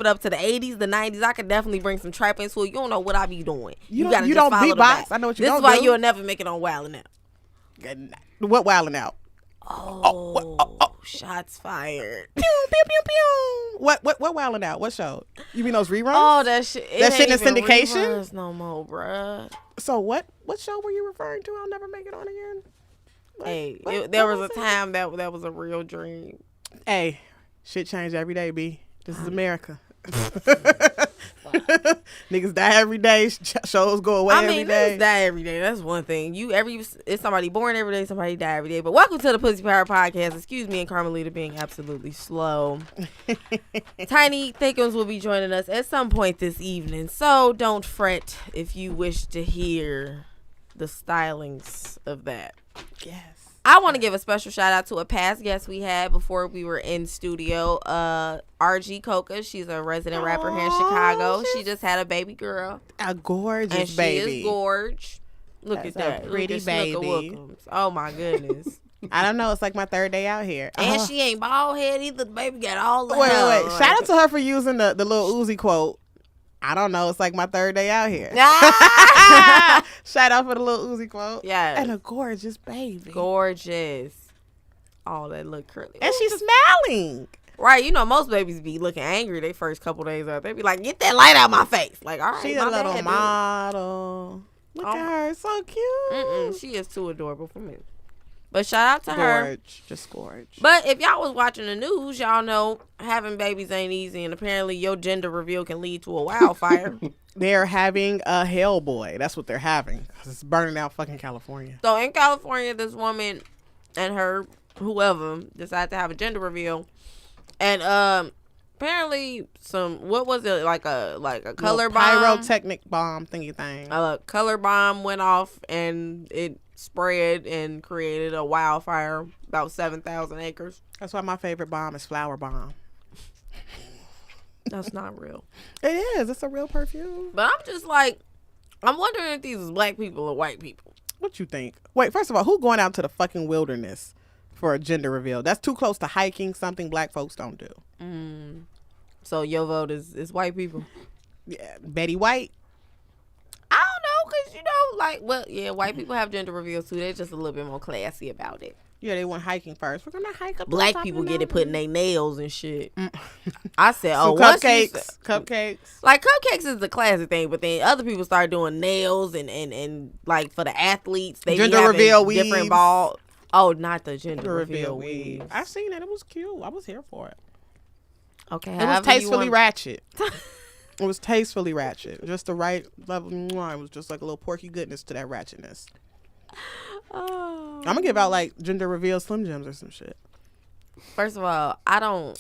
it up to the 80s, the 90s, I could definitely bring some trap into it. You don't know what I be doing. You gotta don't just follow the beatbox. back. I know what you don't do. This is why you'll never make it on Wildin' Out. What Wildin' Out? Oh, shots fired. Pew, pew, pew, pew. What Wildin' Out? What show? You mean those reruns? Oh, that shit. That shit in syndication? Reruns no more, bruh. So what show were you referring to? I'll never make it on again. There was a time that was a real dream. Hey, shit changed every day, B. This is America. Niggas die every day. Shows go away every day. Niggas die every day. That's one thing. It's somebody born every day, somebody die every day. But welcome to the Pussy Power Podcast. Excuse me and Carmelita being absolutely slow. Tiny Thickums will be joining us at some point this evening. So don't fret if you wish to hear the stylings of that. Yes. I want to give a special shout out to a past guest we had before we were in studio, RG Coca. She's a resident rapper here in Chicago. She just had a baby girl. A gorgeous and baby. She is gorge. Look That's at that. a pretty baby. Oh my goodness. I don't know. It's like my third day out here. And she ain't bald head either. The baby got all the Wait. hair. Shout out to her for using the little Uzi quote. I don't know. It's like my third day out here. Shout out for the little Uzi quote. Yeah. And a gorgeous baby. Gorgeous. Oh, that look curly. And she's smiling. Right. You know, most babies be looking angry they first couple days out. They be like, get that light out my face. Like, all right, she's a little model. Look at her. So cute. She is too adorable for me. But shout out to her. Just gorge. But if y'all was watching the news, y'all know having babies ain't easy, and apparently your gender reveal can lead to a wildfire. They're having a Hellboy. That's what they're having. It's burning out fucking California. So in California, this woman and her whoever decided to have a gender reveal, and apparently what was it, like a color bomb, pyrotechnic bomb thingy thing. A color bomb went off and it spread and created a wildfire about 7,000 acres. That's why my favorite bomb is flower bomb. That's not real. It is. It's a real perfume. But I'm just like, I'm wondering if these is black people or white people. What you think? Wait, first of all, who going out to the fucking wilderness for a gender reveal? That's too close to hiking, something black folks don't do. So your vote is white people? Yeah, Betty White. I don't know, because, you know, like, well, yeah, white people have gender reveals, too. They're just a little bit more classy about it. Yeah, they went hiking first. We're going to hike up. Black people get it putting their nails and shit. I said, so cupcakes. Like, cupcakes is the classic thing, but then other people start doing nails and like, for the athletes, they gender be reveal different weaves. ball. Oh, not the gender reveal weave. I seen it. It was cute. I was here for it. Okay, it was tastefully ratchet. It was tastefully ratchet. Just the right level. It was just like a little porky goodness to that ratchetness. Oh. I'm gonna give out like gender reveal Slim Jims or some shit. First of all, I don't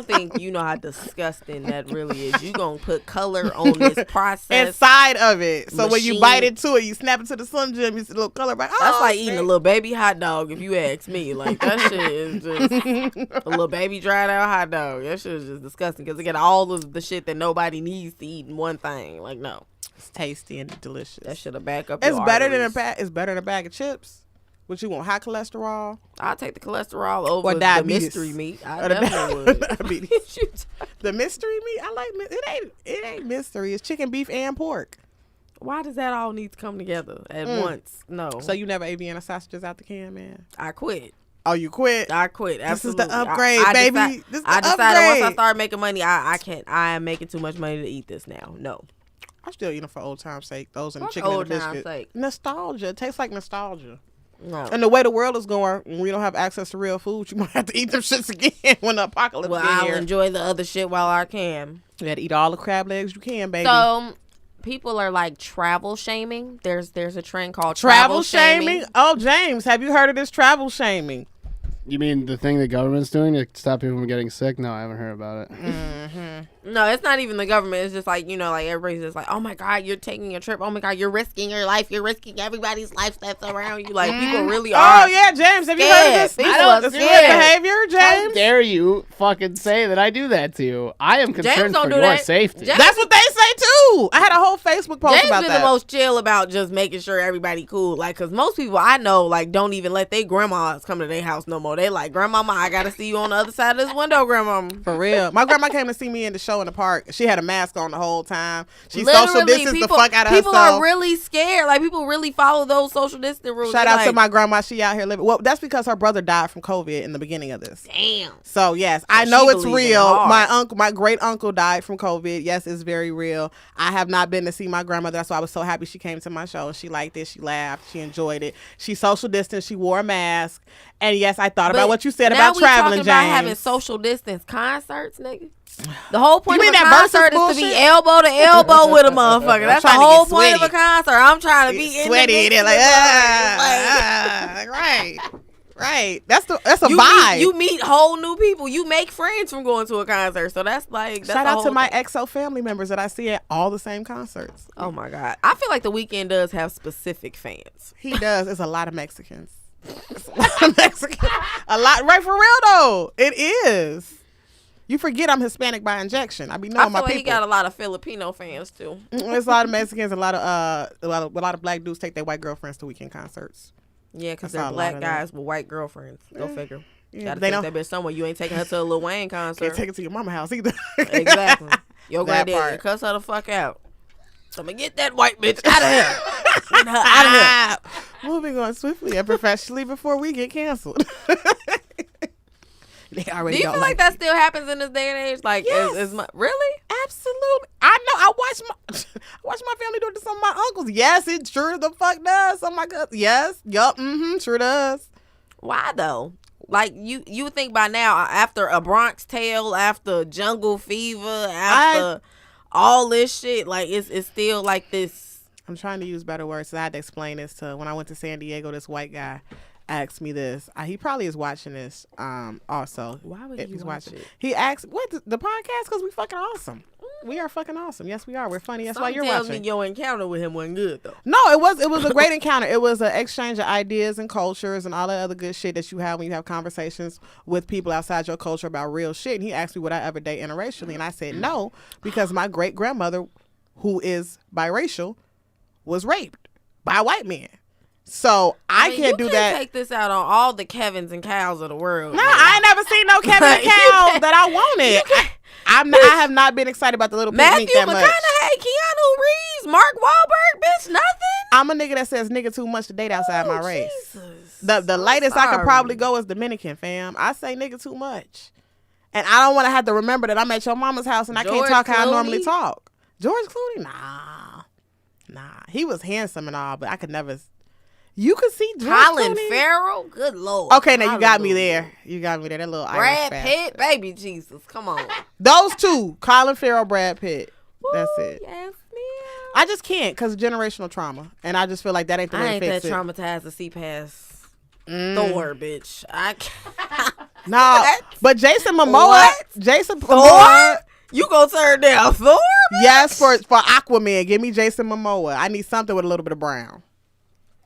think you know how disgusting that really is. You gonna put color on this process inside of it, so machine. when you bite into it, you snap it to the Slim Jim, you see a little color. Like, that's like eating a little baby hot dog. If you ask me, like that shit is just a little baby dried out hot dog. That shit is just disgusting because it got all of the shit that nobody needs to eat in one thing. Like no, it's tasty and delicious. That should have back up. It's better than it's better than a bag of chips. What you want, high cholesterol? I'll take the cholesterol over or the mystery meat. I definitely would. Diabetes. The mystery meat, I like it ain't mystery. It's chicken, beef, and pork. Why does that all need to come together at once? No. So you never ate Vienna sausages out the can, man? I quit. Oh, you quit? I quit. Absolutely. This is the upgrade, baby. This is the decided upgrade. once I started making money, I can't. I am making too much money to eat this now. No. I'm still eating for old time's sake. Those and What's chicken and old time's biscuit. sake? Nostalgia. It tastes like nostalgia. No. And the way the world is going, when we don't have access to real food, you might have to eat them shits again when the apocalypse Well, get I'll here. enjoy the other shit while I can. You had to eat all the crab legs you can, baby. So, people are like travel shaming. There's a trend called travel shaming. Oh, James, have you heard of this travel shaming? You mean the thing the government's doing to stop people from getting sick? No, I haven't heard about it. Mm-hmm. No, it's not even the government. It's just like, you know, like everybody's just like, oh my God, you're taking a trip. Oh my God, you're risking your life. You're risking everybody's life that's around you. Like, people really are. Oh, yeah, James, have you heard of this? People This behavior, James? How dare you fucking say that I do that to you? I am concerned for your safety. That's what they say too. I had a whole Facebook post James about been that. the most chill about just making sure everybody cool. Like, because most people I know, like, don't even let their grandmas come to their house no more. Oh, they like, grandmama, I gotta see you on the other side of this window, grandmama. For real. My grandma came to see me in the show in the park. She had a mask on the whole time. She Literally, social distanced the fuck out of herself. People are really scared. Like, people really follow those social distance rules. Shout out to my grandma. She out here living. Well, that's because her brother died from COVID in the beginning of this. Damn. So yes, I know it's real. My great uncle died from COVID. Yes, it's very real. I have not been to see my grandmother. That's why I was so happy she came to my show. She liked it. She laughed. She enjoyed it. She social distanced. She wore a mask. And yes, I thought about what you said about traveling, James. Now we talking about having social distance concerts, nigga. The whole point of a concert is to be elbow to elbow with a motherfucker. That's the whole point of a concert. I'm trying to be sweaty in it, like right. That's a vibe. You meet whole new people. You make friends from going to a concert. So that's like shout out to my XO family members that I see at all the same concerts. Oh my God, I feel like The Weeknd does have specific fans. He does. It's a lot of Mexicans. It's a lot of Mexicans. A lot, right? For real though, it is. You forget I'm Hispanic by injection. I be knowing my people. He got a lot of Filipino fans too. There's a lot of Mexicans, a lot of black dudes take their white girlfriends to Weeknd concerts. Yeah, because they're black guys with white girlfriends. Go figure. Gotta take that bitch somewhere. You ain't taking her to a Lil Wayne concert. Can't take it to your mama house either. Exactly. Your granddaddy cuss her the fuck out. So I'm gonna get that white bitch out of here. Get her out of here. Moving on swiftly and professionally before we get canceled. Do you feel like that still happens in this day and age? Like, yes. Really? Absolutely. I know. I watch my family do it to some of my uncles. Yes, it sure the fuck does. Some of my cousins. Yes. Yup. Sure does. Why though? Like you would think by now, after A Bronx Tale, after Jungle Fever, after all this shit, like it's still like this. I'm trying to use better words. So I had to explain this to when I went to San Diego. This white guy asked me this. He probably is watching this. Also, why would he watch it? He asked, "What the podcast? Because we fucking awesome. We are fucking awesome. Yes, we are. We're funny. That's why you're watching." Me your encounter with him wasn't good though. No, it was a great encounter. It was an exchange of ideas and cultures and all that other good shit that you have when you have conversations with people outside your culture about real shit. And he asked me would I ever date interracially, and I said no because my great grandmother, who is biracial, was raped by a white man. So I can't do that. You take this out on all the Kevins and Cows of the world. No, I ain't never seen no Kevin and Cow that I wanted. I have not been excited about the little pink that much. Matthew McConaughey, Keanu Reeves, Mark Wahlberg, bitch, nothing. I'm a nigga that says nigga too much to date outside my race. Jesus. The lightest I could probably go is Dominican, fam. I say nigga too much. And I don't want to have to remember that I'm at your mama's house and I can't talk how I normally talk. George Clooney? Nah. He was handsome and all, but I could never... You could see Colin Farrell. Good Lord. Okay, now you got me there. That little Brad Pitt, baby Jesus, come on. Those two, Colin Farrell, Brad Pitt. That's it. Yes, ma'am. I just can't because generational trauma, and I just feel like that ain't the way to fix it. I ain't that traumatized to see past Thor, bitch. I can't. No, but Jason Momoa. What? Jason Thor. Momoa. You gonna turn down Thor? Bitch? Yes, for Aquaman. Give me Jason Momoa. I need something with a little bit of brown.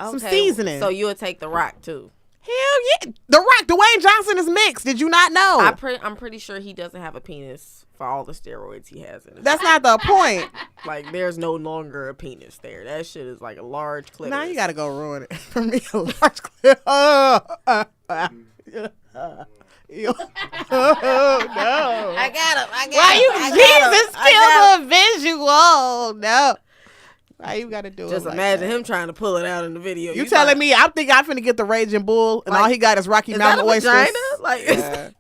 Okay, some seasoning. So you'll take The Rock too? Hell yeah. The Rock, Dwayne Johnson is mixed. Did you not know? I'm pretty sure he doesn't have a penis for all the steroids he has in his That's not the point. Like, there's no longer a penis there. That shit is like a large clitoris. Now you gotta go ruin it for me. A large clitoris. Oh no! I got him. Why you Jesus kill the visual? No. Why you gotta do Just it? Just imagine him trying to pull it out in the video. You telling me I'm thinking I'm finna get the Raging Bull and all he got is Rocky Mountain oysters? Like,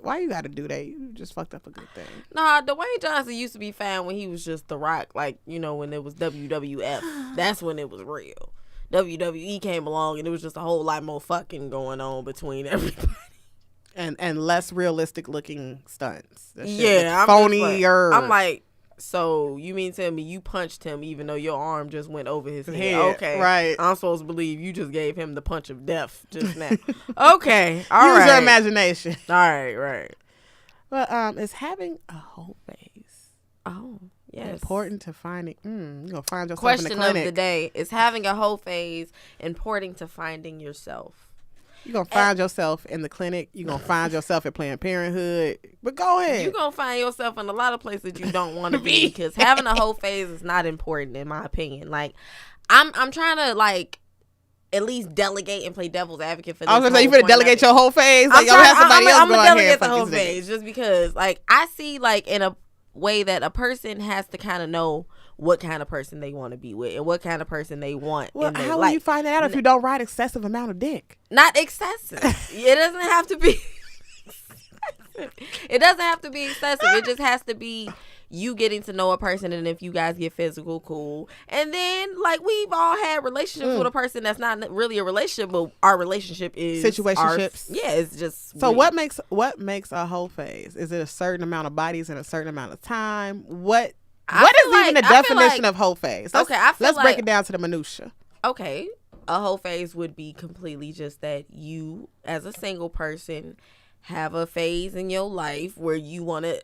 why you gotta do that? You just fucked up a good thing. Nah, Dwayne Johnson used to be fine when he was just The Rock. Like, you know, when it was WWF. That's when it was real. WWE came along and it was just a whole lot more fucking going on between everybody. And less realistic looking stunts. Yeah, phonier. I'm like, so you mean tell me you punched him even though your arm just went over his head? Okay, right. I'm supposed to believe you just gave him the punch of death just now. Okay, all right. Use your imagination. All right. But is having a whole face yes important to finding? You're gonna find yourself Question in the clinic. of the day: is having a whole phase important to finding yourself? You're going to find yourself in the clinic. You're going to find yourself at Planned Parenthood. But go ahead. You're going to find yourself in a lot of places you don't want to be because having a whole phase is not important in my opinion. Like, I'm trying to, like, at least delegate and play devil's advocate for this. I was gonna say, you finna delegate your whole phase. Like, I'm gonna delegate the whole phase just because, like, I see, like, in a way that a person has to kind of know what kind of person they want to be with and what kind of person they want. Well, how will you find that out if you don't ride excessive amount of dick? Not excessive. It doesn't have to be. It doesn't have to be excessive. It just has to be you getting to know a person, and if you guys get physical, cool. And then, like, we've all had relationships with a person that's not really a relationship, but our relationship is situationships. Yeah, it's just so weird. what makes a whole phase? Is it a certain amount of bodies in a certain amount of time? What is even the definition of whole phase? Let's break it down to the minutia. Okay, a whole phase would be completely just that you, as a single person, have a phase in your life where you want to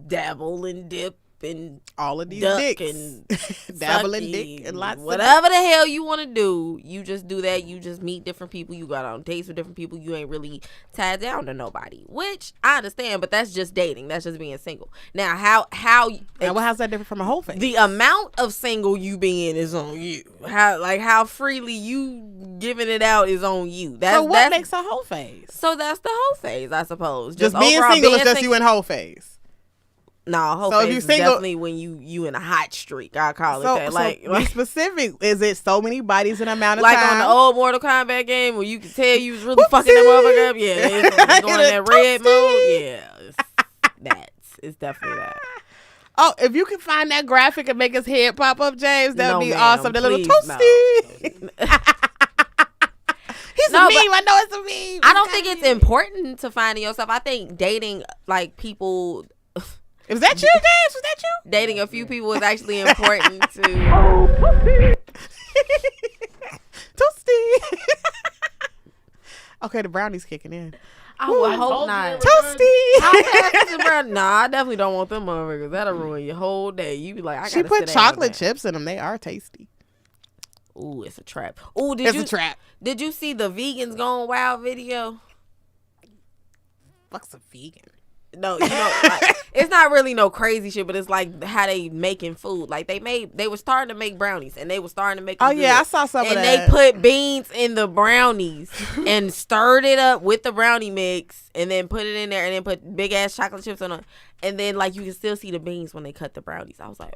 dabble and dip and all of these dicks and dabble and dick and lots whatever the hell you want to do. You just do that. You just meet different people. You got on dates with different people. You ain't really tied down to nobody, which I understand, but that's just dating. That's just being single. Now, how's that different from a whole phase? The amount of single you being is on you. How freely you giving it out is on you. So what makes a whole phase? So that's the whole phase, I suppose. Just being single is just you in whole phase. No, whole phase is definitely when you in a hot streak. I call it that. Like be specific. Is it so many bodies in an amount of time? Like on the old Mortal Kombat game where you can tell you was really fucking that motherfucker up? Yeah, it's going in that red mode. Yeah, it's definitely that. Oh, if you can find that graphic and make his head pop up, James, that would be awesome. The little toasty. No. He's a meme. I know it's a meme. I don't think it's important to finding yourself. I think dating, like, people... Was that you, James? Was that you? Dating a few people is actually important to... Toasty. Okay, the brownie's kicking in. I would hope not. Toasty. Nah, I definitely don't want them motherfuckers. That'll ruin your whole day. You be like, I gotta She put chocolate chips in them. They are tasty. Ooh, it's a trap. Ooh, it's a trap. Did you see the vegans going wild video? Fuck's a vegan? No, you know, like, it's not really no crazy shit, but it's like how they making food. Like they were starting to make brownies, and they were starting to make them I saw some of that. And they put beans in the brownies and stirred it up with the brownie mix, and then put it in there, and then put big ass chocolate chips on it, and then like you can still see the beans when they cut the brownies. I was like,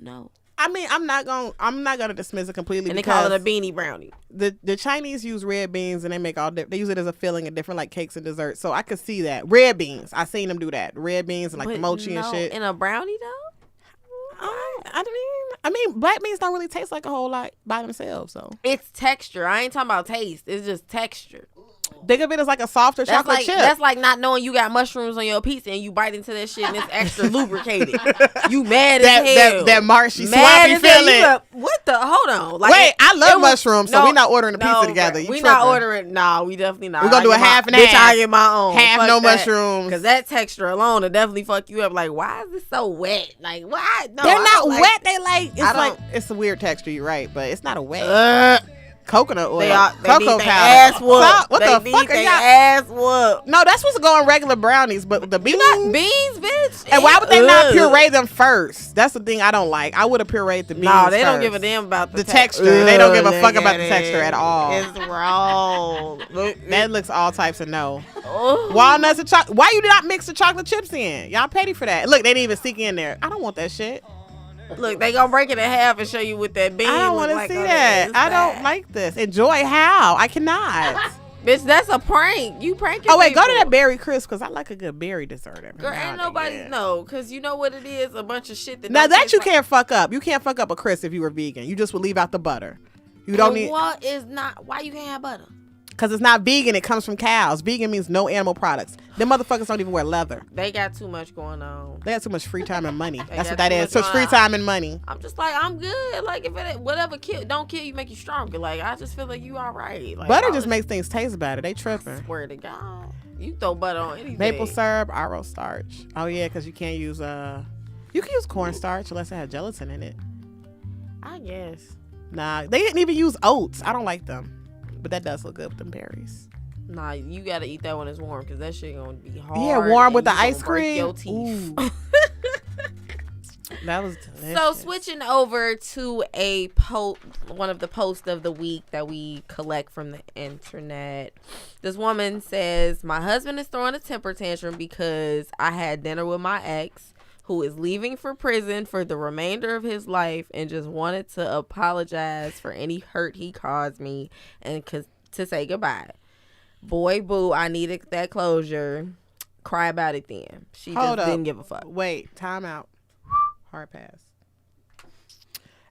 no. I mean, I'm not gonna dismiss it completely. And they call it a beanie brownie. The Chinese use red beans, and they make they use it as a filling in different like cakes and desserts. So I could see that red beans. I seen them do that. Red beans and like the mochi and shit. In a brownie though. I mean, black beans don't really taste like a whole lot by themselves. So it's texture. I ain't talking about taste. It's just texture. Think of it as like a softer chocolate chip. That's like not knowing you got mushrooms on your pizza and you bite into that shit and it's extra lubricated. You mad as hell. That marshy, swampy feeling. What the? Hold on. Like, wait, I love mushrooms, so we're not ordering a pizza together. We not ordering. No, we definitely not. We're going to do a half and half. Bitch, I get my own. Half no mushrooms. Because that texture alone will definitely fuck you up. Like, why is this so wet? Like, why? No, they're not wet. They it's a weird texture, you're right, but it's not a wet. Coconut oil, cocoa powder. Ass whoop. What the fuck are y'all? Ass whoop. No, that's what's going regular brownies, but the beans, bitch. And why would they not puree them first? That's the thing I don't like. I would have pureed the beans. No, they don't give a damn about the texture. They don't give a fuck about the texture at all. It's wrong. That looks all types of no. Walnuts and chocolate. Why you not mix the chocolate chips in? Y'all petty for that. Look, they didn't even stick in there. I don't want that shit. Look, they gonna break it in half and show you what that bean. I don't want to see that. I don't like this. Enjoy how? I cannot. Bitch, that's a prank. You pranking. Oh wait, people. Go to that berry crisp because I like a good berry dessert. Girl, ain't nobody know because you know what it is. A bunch of shit that. Now that you can't fuck up. You can't fuck up a crisp if you were vegan. You just would leave out the butter. You don't need. What is not? Why you can't have butter? Because it's not vegan. It comes from cows. Vegan means no animal products. Them motherfuckers don't even wear leather. They got too much going on. They got too much free time and money. That's what that is. So it's free time and money. I'm just like, I'm good. Like, if it whatever don't kill you, make you stronger. Like, I just feel like you all right. Like, butter just makes things taste better. They tripping. I swear to God. You throw butter on anything. Maple syrup, arrow starch. Oh, yeah, because you can't use, you can use cornstarch unless it has gelatin in it. I guess. Nah, they didn't even use oats. I don't like them. But that does look good with them berries. Nah, you gotta eat that when it's warm because that shit gonna be hard. Yeah, warm with the ice cream. Your teeth. That was delicious. So switching over to one of the posts of the week that we collect from the internet. This woman says, my husband is throwing a temper tantrum because I had dinner with my ex who is leaving for prison for the remainder of his life and just wanted to apologize for any hurt he caused me and to say goodbye. Boy, boo, I needed that closure. Cry about it then. She didn't give a fuck. Wait, time out. Hard pass.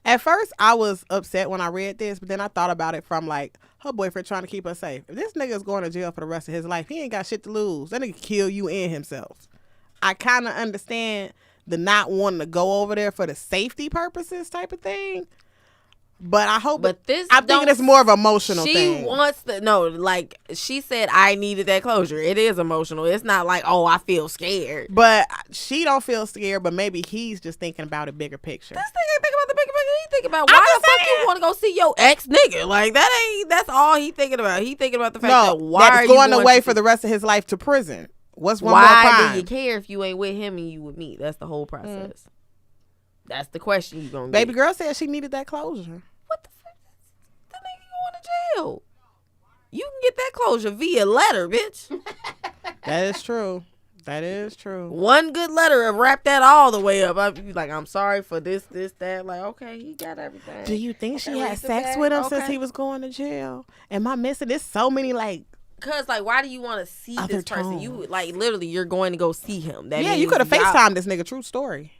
At first, I was upset when I read this, but then I thought about it from like her boyfriend trying to keep her safe. If this nigga is going to jail for the rest of his life, he ain't got shit to lose. That nigga kill you and himself. I kind of understand the not wanting to go over there for the safety purposes type of thing. But I hope. But I'm thinking it's more of an emotional thing. She wants to like she said, I needed that closure. It is emotional. It's not like, oh, I feel scared. But she don't feel scared. But maybe he's just thinking about a bigger picture. This nigga ain't thinking about the bigger picture. He thinking about why the fuck you want to go see your ex nigga? Like that's all he thinking about. He thinking about the fact that why that's going away for the rest of his life to prison. What's one more crime? Why do you care if you ain't with him and you with me? That's the whole process. That's the question you gonna get. Baby girl said she needed that closure. What the fuck? The nigga going to jail. You can get that closure via letter, bitch. That is true. That is true. One good letter and wrap that all the way up. I'd be like, I'm sorry for this, that. Like, okay, he got everything. Do you think she had sex with him since he was going to jail? Am I missing? There's so many like. Cause like, why do you want to see this person? You like literally, you're going to go see him. That you could have FaceTimed this nigga. True story.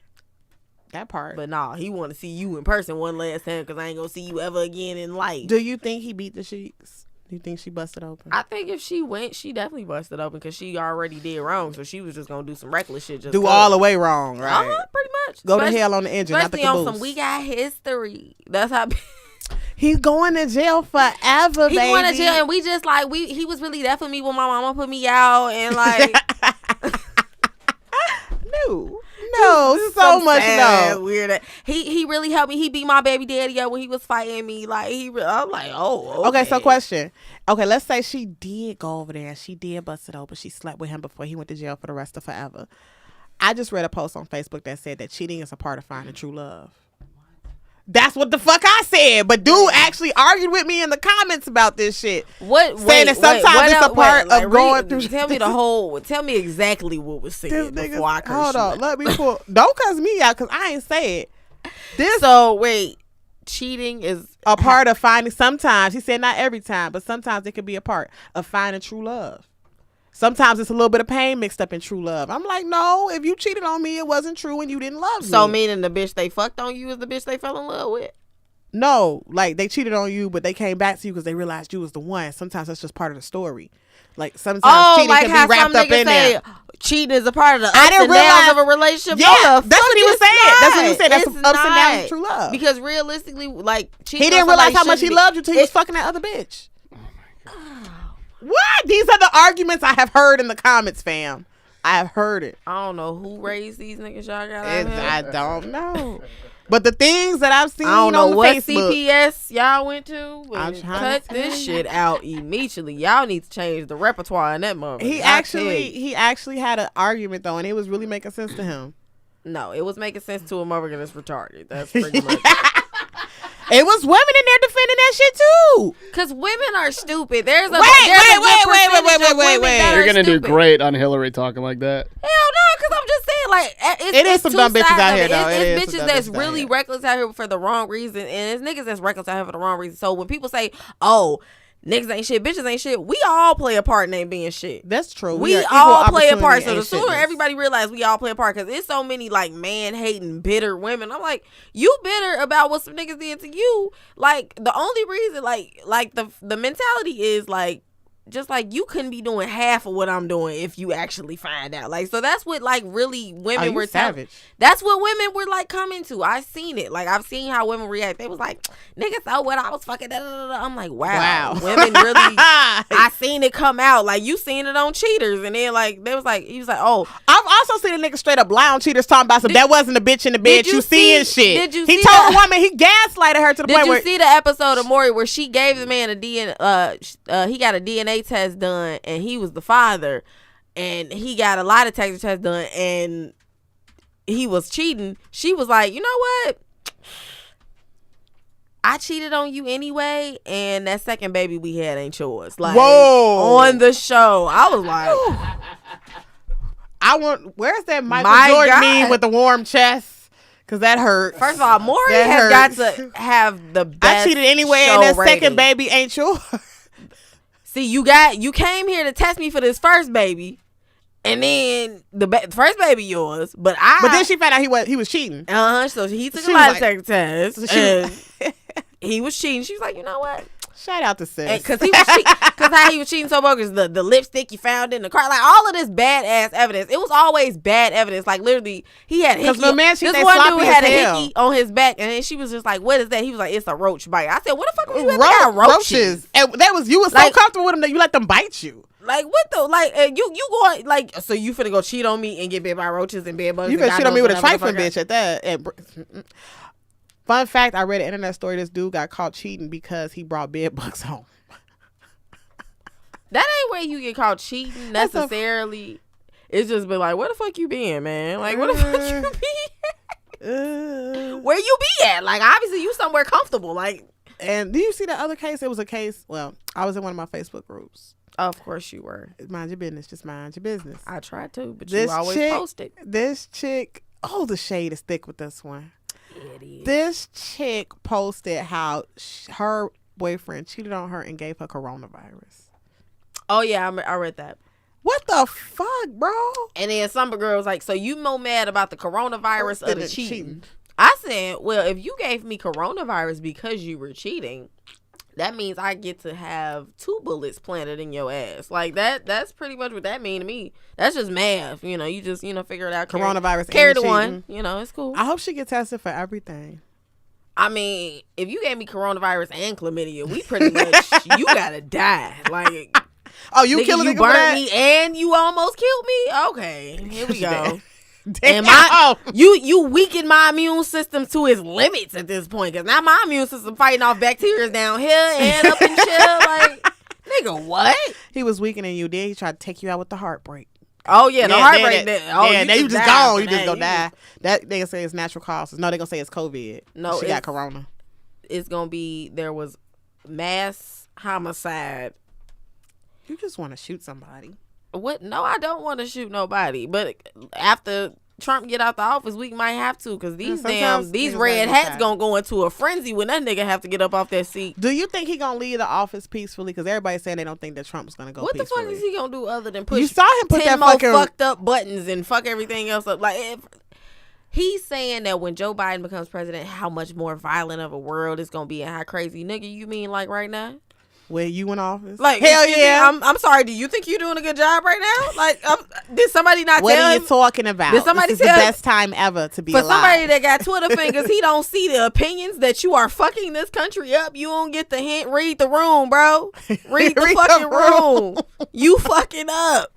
That part. But nah, he want to see you in person one last time because I ain't gonna see you ever again in life. Do you think he beat the sheets? Do you think she busted open? I think if she went, she definitely busted open because she already did wrong. So she was just gonna do some reckless shit. Just all the way wrong, right? Pretty much. Go to hell on the engine, not the caboose. On some we got history. That's how. He's going to jail forever, baby. He's going to jail, and we just like he was really there for me when my mama put me out, and like no, so much no. Weird. He really helped me. He beat my baby daddy up when he was fighting me. Like I'm like, oh. Okay, so question. Okay, let's say she did go over there and she did bust it open. She slept with him before he went to jail for the rest of forever. I just read a post on Facebook that said that cheating is a part of finding true love. That's what the fuck I said. But dude actually argued with me in the comments about this shit. Saying that sometimes it's a part of going through. Tell me exactly what was said before I curse you. Hold on, let me pull. Don't cuss me out because I ain't say it. So wait, cheating is a part of finding. Sometimes he said not every time, but sometimes it can be a part of finding true love. Sometimes it's a little bit of pain mixed up in true love. I'm like, no, if you cheated on me, it wasn't true and you didn't love me. So meaning the bitch they fucked on you is the bitch they fell in love with? No, like they cheated on you, but they came back to you because they realized you was the one. Sometimes that's just part of the story. Like sometimes cheating can be wrapped up in there. Cheating is a part of the ups and downs of a relationship. Yeah, that's what he was saying. That's what he was saying. That's the ups and downs of true love. Because realistically, like cheating, he didn't realize how much he loved you till he was fucking that other bitch. What? These are the arguments I have heard in the comments, fam. I have heard it. I don't know who raised these niggas y'all got out here. I don't know. But the things that I've seen I don't know on what Facebook, CPS y'all went to. I'm cut this shit out immediately. Y'all need to change the repertoire in that mother. He actually had an argument though, and it was really making sense to him. No, it was making sense to a mother that's retarded. That's pretty much It was women in there defending that shit too. Cause women are stupid. There's a wait. You're gonna do great on Hillary talking like that. Hell no, cause I'm just saying like it is some dumb bitches out here though. It's bitches that's really reckless out here for the wrong reason, and it's niggas that's reckless out here for the wrong reason. So when people say, "Oh, niggas ain't shit, bitches ain't shit," we all play a part in ain't being shit. That's true. We all play a part. So the sooner everybody realize we all play a part, because there's so many like man hating bitter women. I'm like, you bitter about what some niggas did to you. Like the only reason like the mentality is like, just like you couldn't be doing half of what I'm doing if you actually find out. Like, so that's what like really women were savage. That's what women were like coming to. I seen it. Like I've seen how women react. They was like, niggas, so what? I was fucking da, da, da, da. I'm like, wow. Women really. I seen it come out. Like you seen it on Cheaters, and then like they was like, he was like, oh. I've also seen a nigga straight up lie on Cheaters talking about that wasn't a bitch in the bed. You seeing shit? Did you? He told a woman he gaslighted her to the point where. Did you see the episode of Maury where she gave the man a DNA? He got a DNA test done, and he was the father, and he got a lie detector test done, and he was cheating, she was like, you know what? I cheated on you anyway, and that second baby we had ain't yours. Like, whoa. On the show. I was like, where's that Michael Jordan meme with the warm chest? Because that hurts. First of all, Maury has got to have the best. I cheated anyway, show and that rating. second baby ain't yours. See, you came here to test me for this first baby, and then the first baby yours, but then she found out he was cheating. So he took a lie detector test, and he was cheating. She was like, you know what? Shout out to sis. Because he was cheating. Because how he was cheating so bogus. The lipstick you found in the car. Like, all of this badass evidence. It was always bad evidence. Like, literally, he had hickey. The man, this one dude had a hickey on his back. And then she was just like, what is that? He was like, it's a roach bite. I said, what the fuck was you got roaches? And you was so comfortable with them that you let them bite you. Like, what the? Like, you going, like, so you finna go cheat on me and get bit by roaches and bed bugs? You finna cheat on me with a trifling bitch at that. Fun fact, I read an internet story. This dude got caught cheating because he brought bed bugs home. That ain't where you get caught cheating necessarily. It's just been like, where the fuck you been, man? Like, where the fuck you been? Where you be at? Like, obviously you somewhere comfortable. Like, and do you see the other case? It was a case. Well, I was in one of my Facebook groups. Of course you were. Mind your business. Just mind your business. I tried to, but you always post it. This chick. Oh, the shade is thick with this one. It is. This chick posted how her boyfriend cheated on her and gave her coronavirus. Oh, yeah, I read that. What the fuck, bro? And then some girl was like, so you more mad about the coronavirus or the cheating? I said, well, if you gave me coronavirus because you were cheating, that means I get to have 2 bullets planted in your ass. Like, that's pretty much what that mean to me. That's just math. You know, you just, figure it out. Coronavirus carry and the one. It's cool. I hope she get tested for everything. I mean, if you gave me coronavirus and chlamydia, we pretty much, you gotta die. Like, oh, you killing you burned me and you almost killed me? Okay, here we go. Damn. And you weaken my immune system to its limits at this point, because now my immune system fighting off bacteria down here and up and shit. Like, nigga, what? He was weakening you. Then he tried to take you out with the heartbreak. Oh yeah, the heartbreak. Now you just gone. You just gonna die. That they gonna say it's natural causes. No, they gonna say it's COVID. No, she got corona. It's gonna be there was mass homicide. You just want to shoot somebody. What? No, I don't want to shoot nobody. But after Trump get out the office, we might have to, because these red hats gonna go into a frenzy when that nigga have to get up off that seat. Do you think he gonna leave the office peacefully? Because everybody's saying they don't think that Trump's gonna go peacefully. What the fuck is he gonna do other than push? You saw him put 10 that more fucked up buttons and fuck everything else up. Like, he's saying that when Joe Biden becomes president, how much more violent of a world it's gonna be and how crazy. Nigga, you mean like right now? When you in office? Like, hell yeah. I'm sorry. Do you think you're doing a good job right now? Like, did somebody not what tell are him? you talking about? Did somebody this is tell the best time ever to be for alive. somebody that got Twitter fingers, he don't see the opinions that you are fucking this country up. You don't get the hint. Read the room, bro. Read the fucking room. You fucking up.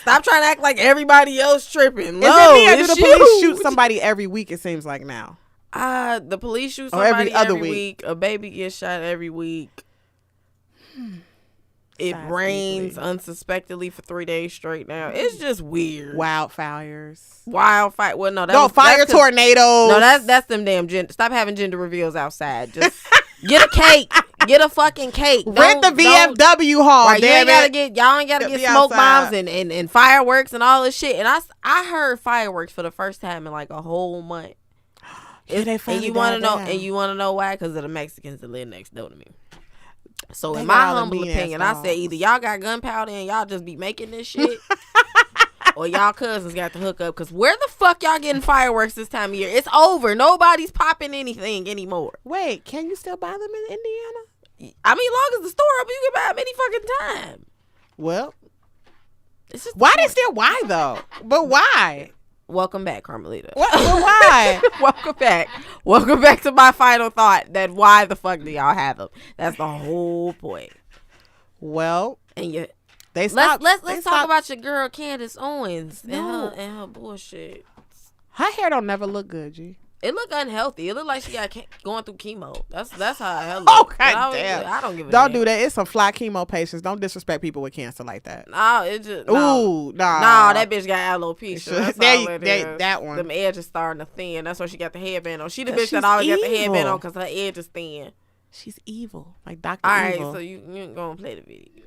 Stop trying to act like everybody else tripping. No, do the police shoot somebody every week? It seems like now. The police shoot somebody every week. A baby gets shot every week. It rains unsuspectedly for 3 days straight now. It's just weird. Wildfires. Well, no, fire tornadoes. No, that's them damn gender. Stop having gender reveals outside. Just get a cake. Get a fucking cake. Rent the VFW hall. Right, y'all ain't gotta get smoke bombs and fireworks and all this shit. And I heard fireworks for the first time in like a whole month. And you want to know why? Because of the Mexicans that live next door to me. So in my humble opinion, I say either y'all got gunpowder and y'all just be making this shit, or y'all cousins got the hook up. Because where the fuck y'all getting fireworks this time of year? It's over. Nobody's popping anything anymore. Wait, can you still buy them in Indiana? I mean, long as the store open, you can buy them any fucking time. Well, it's just why though? But why? Welcome back, Carmelita. What? But why? Welcome back to my final thought. That why the fuck do y'all have them? That's the whole point. Well, and let's talk about your girl Candace Owens and her bullshit. Her hair don't never look good, G. It look unhealthy. It look like she got going through chemo. That's how it look. Oh, God damn. I don't give a Don't damn. do that. It's some fly chemo patients. Don't disrespect people with cancer like that. Nah, it just Ooh, nah. Nah, that bitch got alopecia. That's all it is. That one. Them edges starting to thin. That's why she got the headband on. She the 'Cause bitch that she's always got the headband evil. on because her edge is thin. She's evil. Like Dr. All right, Evil. so you ain't gonna play the video.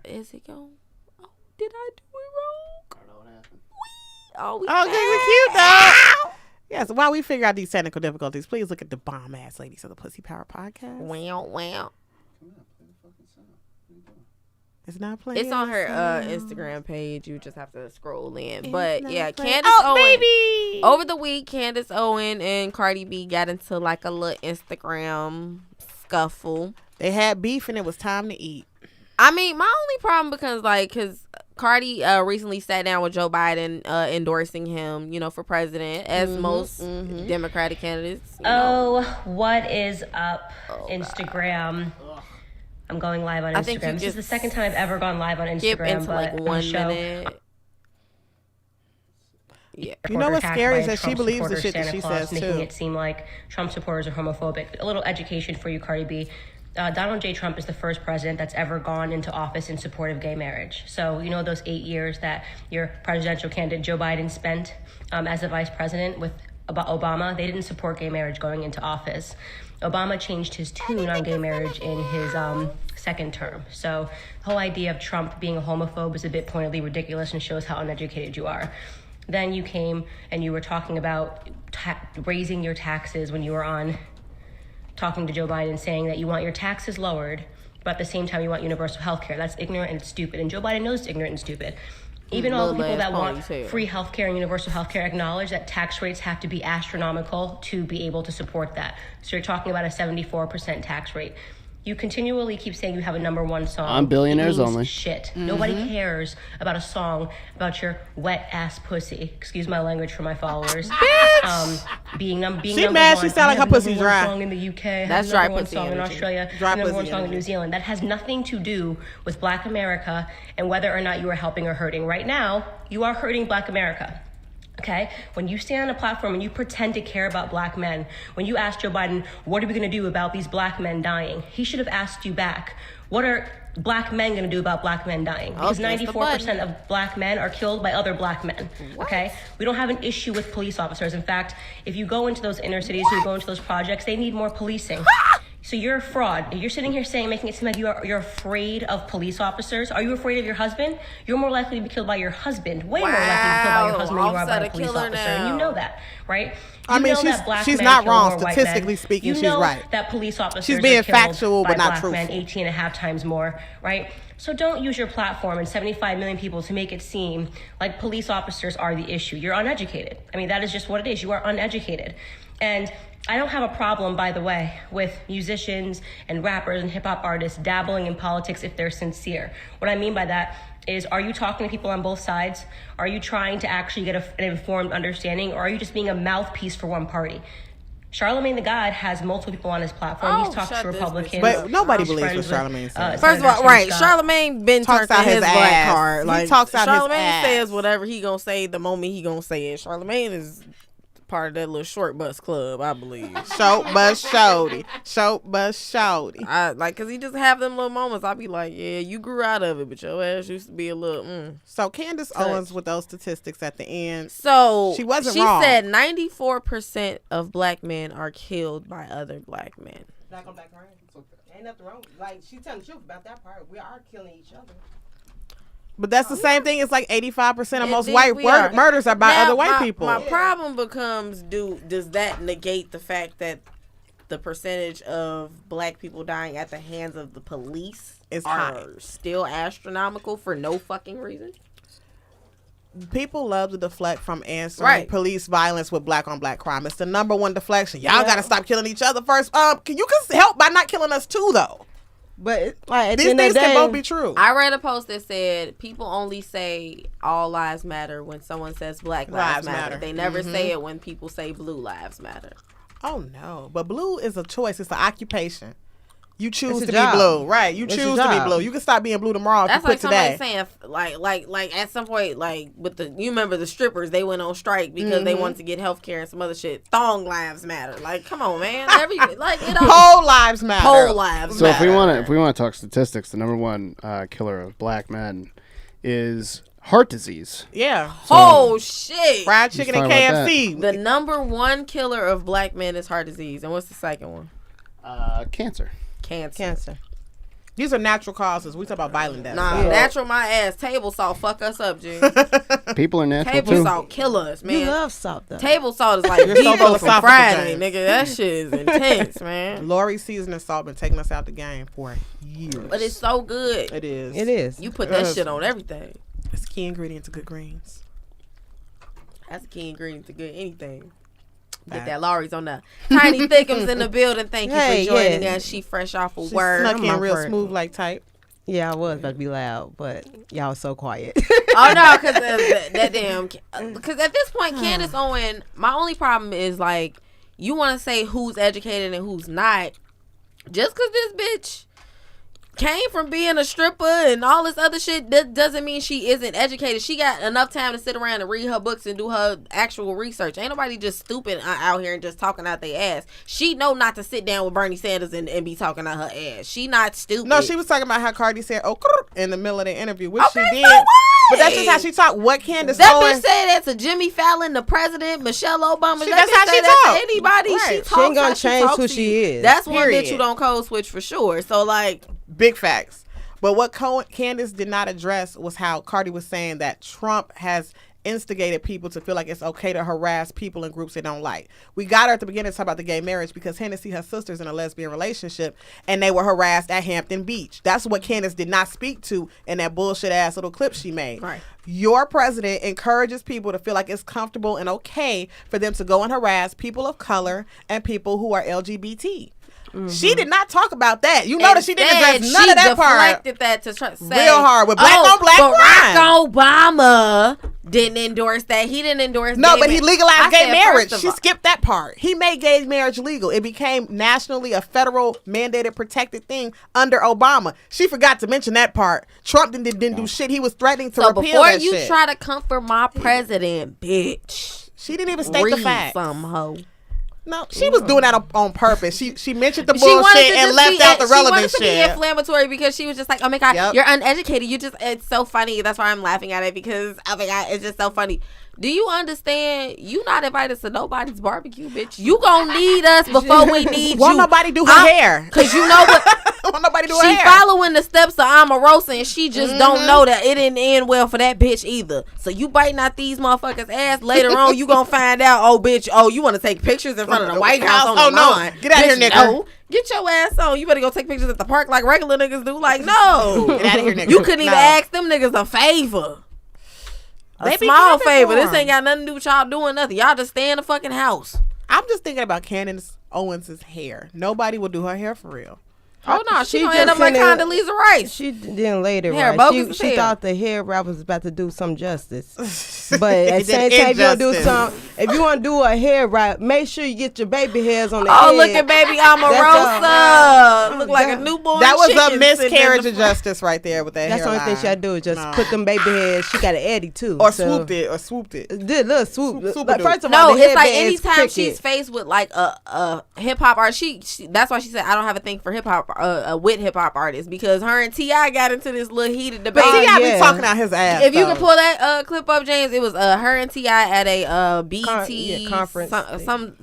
Is it going? Oh, did I do it wrong? I don't know what happened. Okay, we're cute though. Yes, while we figure out these technical difficulties, please look at the bomb ass ladies of the Pussy Power Podcast. Wow. It's not playing. It's on her Instagram page. You just have to scroll in. It's But not yeah, playing. Candace Owens. Baby. Over the week, Candace Owens and Cardi B got into like a little Instagram scuffle. They had beef and it was time to eat. I mean, my only problem because Cardi recently sat down with Joe Biden endorsing him, for president, as most Democratic candidates. What is up, Instagram? I'm going live on Instagram. This is the second time I've ever gone live on Instagram. Skip into like 1 show. minute. Yeah. You know what's scary is that she Trump believes the supporter, shit that Santa she Claus, says making too. it seem like Trump supporters are homophobic. A little education for you, Cardi B. Donald J. Trump is the first president that's ever gone into office in support of gay marriage. So, those 8 years that your presidential candidate Joe Biden spent as a vice president with Obama, they didn't support gay marriage going into office. Obama changed his tune on gay marriage in his second term. So the whole idea of Trump being a homophobe is a bit pointedly ridiculous and shows how uneducated you are. Then you came and you were talking about raising your taxes when you were on talking to Joe Biden, saying that you want your taxes lowered, but at the same time you want universal health care. That's ignorant and stupid. And Joe Biden knows it's ignorant and stupid. Even all the people that want free health care and universal health care acknowledge that tax rates have to be astronomical to be able to support that. So you're talking about a 74% tax rate. You continually keep saying you have a #1 song. On Billionaires Only. Shit. Nobody cares about a song about your wet ass pussy. Excuse my language for my followers. Being number She one. mad. She sound like her pussy number dry. one song in the UK. That's have dry number one pussy song in energy. Australia. Dry Number one pussy song in energy. New Zealand. That has nothing to do with Black America and whether or not you are helping or hurting. Right now, you are hurting Black America. Okay? When you stand on a platform and you pretend to care about Black men, when you ask Joe Biden, what are we going to do about these Black men dying? He should have asked you back, what are Black men going to do about Black men dying? Because 94% of Black men are killed by other Black men. Okay? We don't have an issue with police officers. In fact, if you go into those inner cities, you go into those projects, they need more policing. So you're a fraud. You're sitting here making it seem like you're afraid of police officers. Are you afraid of your husband? You're more likely to be killed by your husband. Way more likely to be killed by your husband than you are by a police officer. And you know that, right? I mean, she's not wrong. Statistically speaking, she's right. That police officers she's being are killed factual, but by not Black truthful. men 18.5 times more, right? So don't use your platform and 75 million people to make it seem like police officers are the issue. You're uneducated. I mean, that is just what it is. You are uneducated. And I don't have a problem, by the way, with musicians and rappers and hip-hop artists dabbling in politics if they're sincere. What I mean by that is, are you talking to people on both sides? Are you trying to actually get an informed understanding? Or are you just being a mouthpiece for one party? Charlamagne the God has multiple people on his platform. He's talked to Republicans. But nobody believes what Charlamagne says. First of all, right, Charlamagne been turned out his black card. He talks out his ass. Charlamagne says whatever he gonna say the moment he gonna say it. Charlamagne is part of that little short bus club, I believe. Short bus shorty. Cause he just have them little moments. I be like, yeah, you grew out of it, but your ass used to be a little. So Candace Owens with those statistics at the end. So she wasn't wrong. She said 94% of Black men are killed by other Black men. Black on Black crime. So ain't nothing wrong. Like, she's telling the truth about that part. We are killing each other. But that's the same thing. It's like 85% of most white murders are by other white people. My problem becomes, does that negate the fact that the percentage of Black people dying at the hands of the police is still astronomical for no fucking reason? People love to deflect from answering police violence with Black on Black crime. It's the #1 deflection. Y'all got to stop killing each other first. Can you help by not killing us too, though? But like, these things can both be true. I read a post that said people only say all lives matter when someone says Black lives matter. They never say it when people say blue lives matter. Oh no, but blue is a choice. It's an occupation. You choose It's to a job. be blue, right? You It's choose a to be job. blue. You can stop being blue tomorrow if That's you like quit today. somebody saying, like at some point, like with the, you remember the strippers, they went on strike because they wanted to get health care and some other shit. Thong lives matter. Like, come on, man. Whole lives matter. Whole lives So matter. if we want to talk statistics, the number one killer of black men is heart disease. Yeah. Oh shit. Fried chicken and talking about KFC. The number one killer of black men is heart disease. And what's the second one? Cancer. Cancer. These are natural causes. We talk about violent deaths. Nah, natural my ass. Table salt fuck us up, G. People are natural Table too. salt kill us, man. You love salt though. Table salt is like You're so Devo from philosophical, Friday, James. nigga. That shit is intense, man. Lori's seasoning salt been taking us out the game for years. But it's so good. It is. It is. You put that shit on everything. It's a key ingredient to good greens. That's a key ingredient to good anything. Get Fact. that Laurie's on the Tiny Thickums in the building. Thank you Hey, for joining yeah. us. She fresh off a She word. snuck in I'm real for it. smooth like type. Yeah, I was about to be loud, but y'all was so quiet. Oh no, because that damn. Because at this point, Candace Owens, my only problem is like you want to say who's educated and who's not. Just because this bitch came from being a stripper and all this other shit, that doesn't mean she isn't educated. She got enough time to sit around and read her books and do her actual research. Ain't nobody just stupid out here and just talking out their ass. She know not to sit down with Bernie Sanders and be talking out her ass. She not stupid. No, she was talking about how Cardi said "oh" in the middle of the interview, which Okay, she did. so what? But that's just how she talked. What Candace That Owens? bitch said that to Jimmy Fallon, the president, Michelle Obama. That's That bitch how say she that talk. to anybody. Right. She She talks ain't gonna how change talks who to she you. is. That's one Period. bitch you don't code switch for sure. So like, Big facts. But what Candace did not address was how Cardi was saying that Trump has instigated people to feel like it's okay to harass people in groups they don't like. We got her at the beginning to talk about the gay marriage because Hennessy, her sister's in a lesbian relationship and they were harassed at Hampton Beach. That's what Candace did not speak to in that bullshit ass little clip she made. Right. Your president encourages people to feel like it's comfortable and okay for them to go and harass people of color and people who are LGBT. She did not talk about that. You notice she didn't address none of that part. She deflected that to say, Real hard with black on black Barack Obama didn't endorse that. He didn't endorse. No, gay but he ma- legalized I gay said, marriage. first of She all- skipped that part. He made gay marriage legal. It became nationally a federal mandated protected thing under Obama. She forgot to mention that part. Trump didn't do shit. He was threatening to So repeal before that you shit. try to comfort my president, bitch, She didn't even state read the facts. some hoe. No, she was doing that on purpose. She mentioned the She wanted bullshit to and just left be- out the she relevant wanted to be shit. inflammatory because she was just like, oh my god, Yep. you're uneducated. You just, it's so funny. That's why I'm laughing at it because oh my god, it's just so funny. Do you understand? You not invited to nobody's barbecue, bitch. You gonna need us before we need Won't you. nobody do her hair? Cause you know what? Won't nobody do her She hair? following the steps of Omarosa and she just don't know that it didn't end well for that bitch either. So you biting out these motherfuckers' ass later on, you gonna find out, oh bitch, oh you wanna take pictures in front of the White House on Oh, the no. lawn. Get out of here, Bitch, nigga. no. Get your ass on. You better go take pictures at the park like regular niggas do. Like, no. Get out of here, nigga. You couldn't even No. ask them niggas a favor. They A be small coming favor. for This 'em. ain't got nothing to do with y'all doing nothing. Y'all just stay in the fucking house. I'm just thinking about Candace Owens' hair. Nobody will do her hair for real. Oh no, she gonna just end up like sent it- Condoleezza Rice. She didn't lay it Hair right. bogus as She hell. thought the hair wrap was about to do some justice. But at the It same did time, if you want to do injustice. some, if you want to do a hair wrap, make sure you get your baby hairs on the Oh, head. look at baby Omarosa. Look like a newborn That was a chicken sitting in miscarriage the of justice right there with that That's the only thing hairline. she had to do is just No. put them baby hairs. She got an Eddie too. Or so- swooped it. Did little swoop. Swoop- Like, swoop-a-doo. first of all, No, the it's like headband is anytime crooked. she's faced with like a hip hop artist, she that's why she said I don't have a thing for hip hop with hip hop artists because her and T.I. got into this little heated debate. But T.I. yeah. be talking out his ass. If you though. can pull that clip up, James, it was her and T.I. at a BET conference. some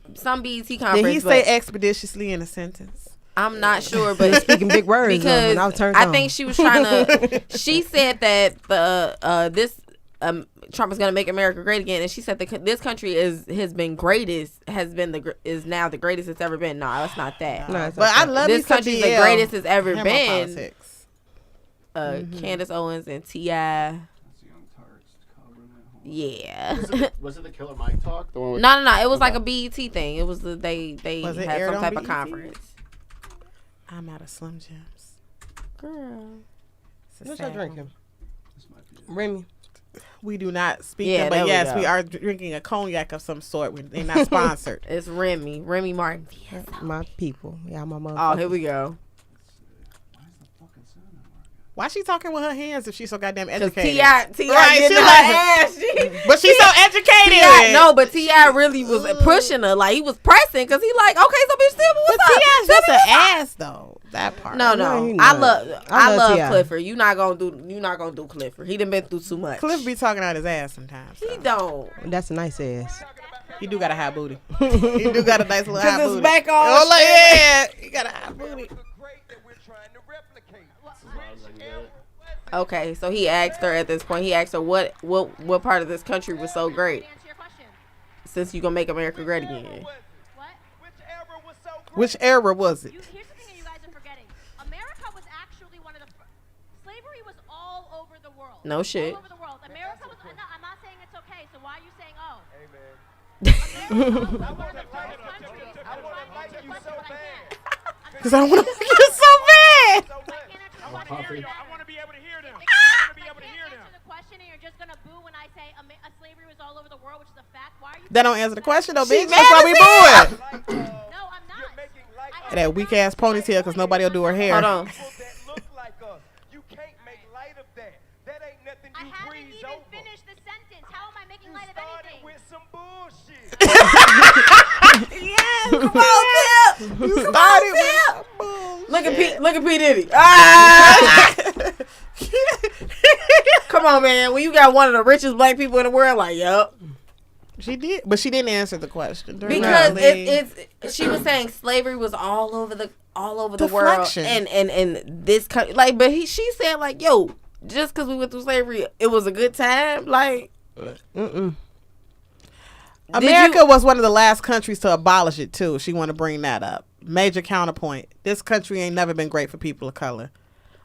BET conference. Did he but say expeditiously in a sentence? I'm not sure, but Speaking big words though, because when I was turned I on. think she was trying to. She said that Trump is going to make America great again, and she said this country is now the greatest it's ever been. No, it's not that. No, it's But I okay. love This me some country's the BL. greatest it's ever Him on been. politics. Candace Owens and T.I. Yeah. Was it the Killer Mike talk? The one with No. It was like a BET thing. It was they Was it had aired some on type of BET? conference. I'm out of Slim Jims. Girl. It's a What sad y'all drinking? one. Remy. We do not speak Yeah, of, there but we yes, go. we are drinking a cognac of some sort. They're not sponsored. It's Remy Martin. My people. Yeah, my Oh, motherfuckers. here we go. Why she talking with her hands if she's so goddamn educated? T.I. Right, getting she her like- ass. But she's so educated. T.I. No, but T.I. really was pushing her. Like, he was pressing because he like, okay, so bitch, tell me But what's up. T.I.'s Tell just me an what's up. ass though. That part. No, No, he I not. love I love T.I. Clifford. You not gonna do Clifford. He done been through too much. Cliff be talking out his ass sometimes. He don't. That's a nice ass. He do got a high booty. He do got a nice little high Cause booty. it's back on. Oh, like, yeah, he got a high booty. Okay, so he asked her at this point. He asked her what part of this country was so great. Since you gonna make America great again. Which era was it? Here's the thing that you guys are forgetting. America was actually one of the slavery was all over the world. No shit. All over the world. America was. No, I'm not saying it's okay. So why are you saying oh? Because I want to make you so bad. I want to be able to hear them. Answer the question, and you're just gonna boo when I say slavery was all over the world, which is a fact. Why are you? That don't answer the question though, bitch. mad That's why as we hell. booing. No, I'm not. That weak ass ponytail because nobody will do her hair. Hold on. I haven't even finished the sentence. How am I making light of anything? Come on, Tip. You started with Look at P Diddy. Ah! Come on, man. When you got one of the richest black people in the world, like, yup. She did, but she didn't answer the question. Because it's she was saying slavery was all over the world, Deflection. and this country, like, but she said like, yo, just because we went through slavery, it was a good time, like. America was one of the last countries to abolish it too. She want to bring that up. Major counterpoint. This country ain't never been great for people of color.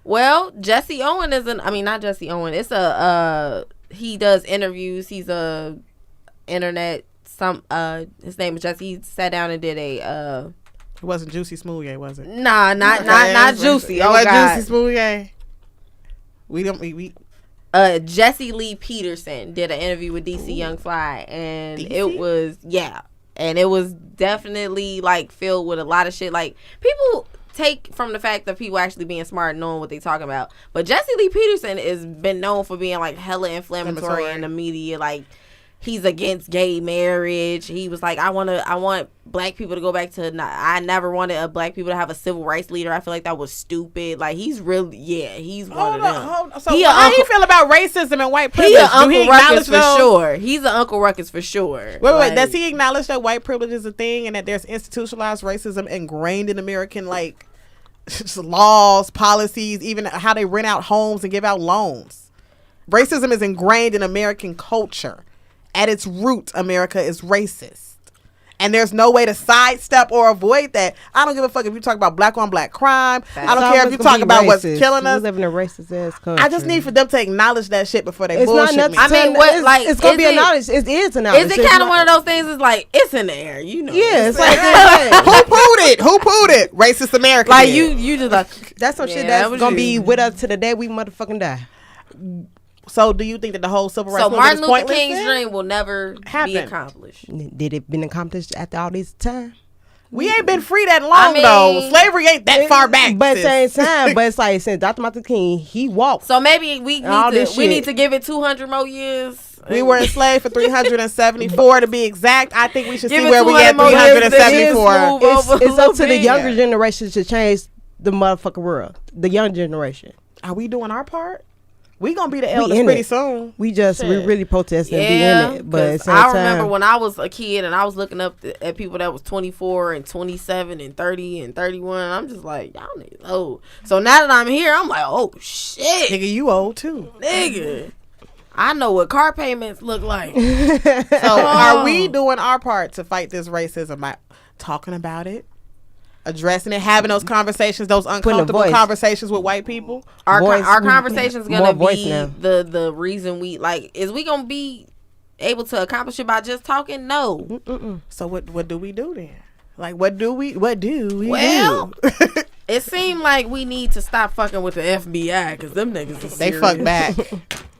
Well, Jesse Owens not Jesse Owens. It's he does interviews. He's a internet his name is Jesse. He sat down and did a It wasn't Juicy Smoothie, was it? not Juicy. It Oh was God. Juicy Smoothie. We Jesse Lee Peterson did an interview with DC Young Fly, and it was definitely like filled with a lot of shit. Like, people take from the fact of people actually being smart and knowing what they talking about, but Jesse Lee Peterson has been known for being like hella inflammatory in the media. Like, he's against gay marriage. He was like, I want black people to go back to. I never wanted black people to have a civil rights leader. I feel like that was stupid. Like, he's really, he's one of them. So how do you feel about racism and white privilege? He an Do Uncle Ruckus for those? sure. He's an Uncle Ruckus for sure. Wait. Does he acknowledge that white privilege is a thing and that there's institutionalized racism ingrained in American like laws, policies, even how they rent out homes and give out loans? Racism is ingrained in American culture. At its root, America is racist. And there's no way to sidestep or avoid that. I don't give a fuck if you talk about black on black crime. I don't care if you talk about what's killing us. We live in a racist ass country. I just need for them to acknowledge that shit before they It's bullshit not me. nothing. I mean, what, it's, like, it's gonna is be it- acknowledged. It is acknowledged. Is it kind of one of those things? It's like, it's in the air, you know? Yeah, it's like Who pooed it? Racist America. like did. you just like, that's some Yeah, shit that that's was gonna you. be with us to the day we motherfucking die. So do you think that the whole civil rights so movement Martin is Luther pointless King's then? dream will never be Happen. accomplished. Did it been accomplished after all this time? We ain't been free that long I mean- though. Slavery ain't that far back. But at the sis. same time, but it's like since Dr. Martin King, he walked. So maybe we All need this to shit. give it 200 more years. We were enslaved for 374 to be exact. I think we should Give see it where we 200 at more years, then 374. move over It's a up little to the bit. younger generation to change the motherfucking world. The young generation. Are we doing our part? We gonna be the elders in pretty it. soon. We really protesting and Yeah, be in it. But at the 'cause same I time, remember when I was a kid and I was looking up at people that was 24 and 27 and 30 and 31. I'm just like, y'all niggas old. So now that I'm here, I'm like, oh shit, Nigga, you old too. nigga. I know what car payments look like. So are we doing our part to fight this racism by talking about it, addressing it, having those conversations, those uncomfortable voice. conversations with white people? Our Voice- conversation's more gonna voice be now. the reason we like. Is we gonna be able to accomplish it by just talking? No. So what do we do then? Like what do we Well, do? it seemed like we need to stop fucking with the FBI because them niggas is They serious. fuck back.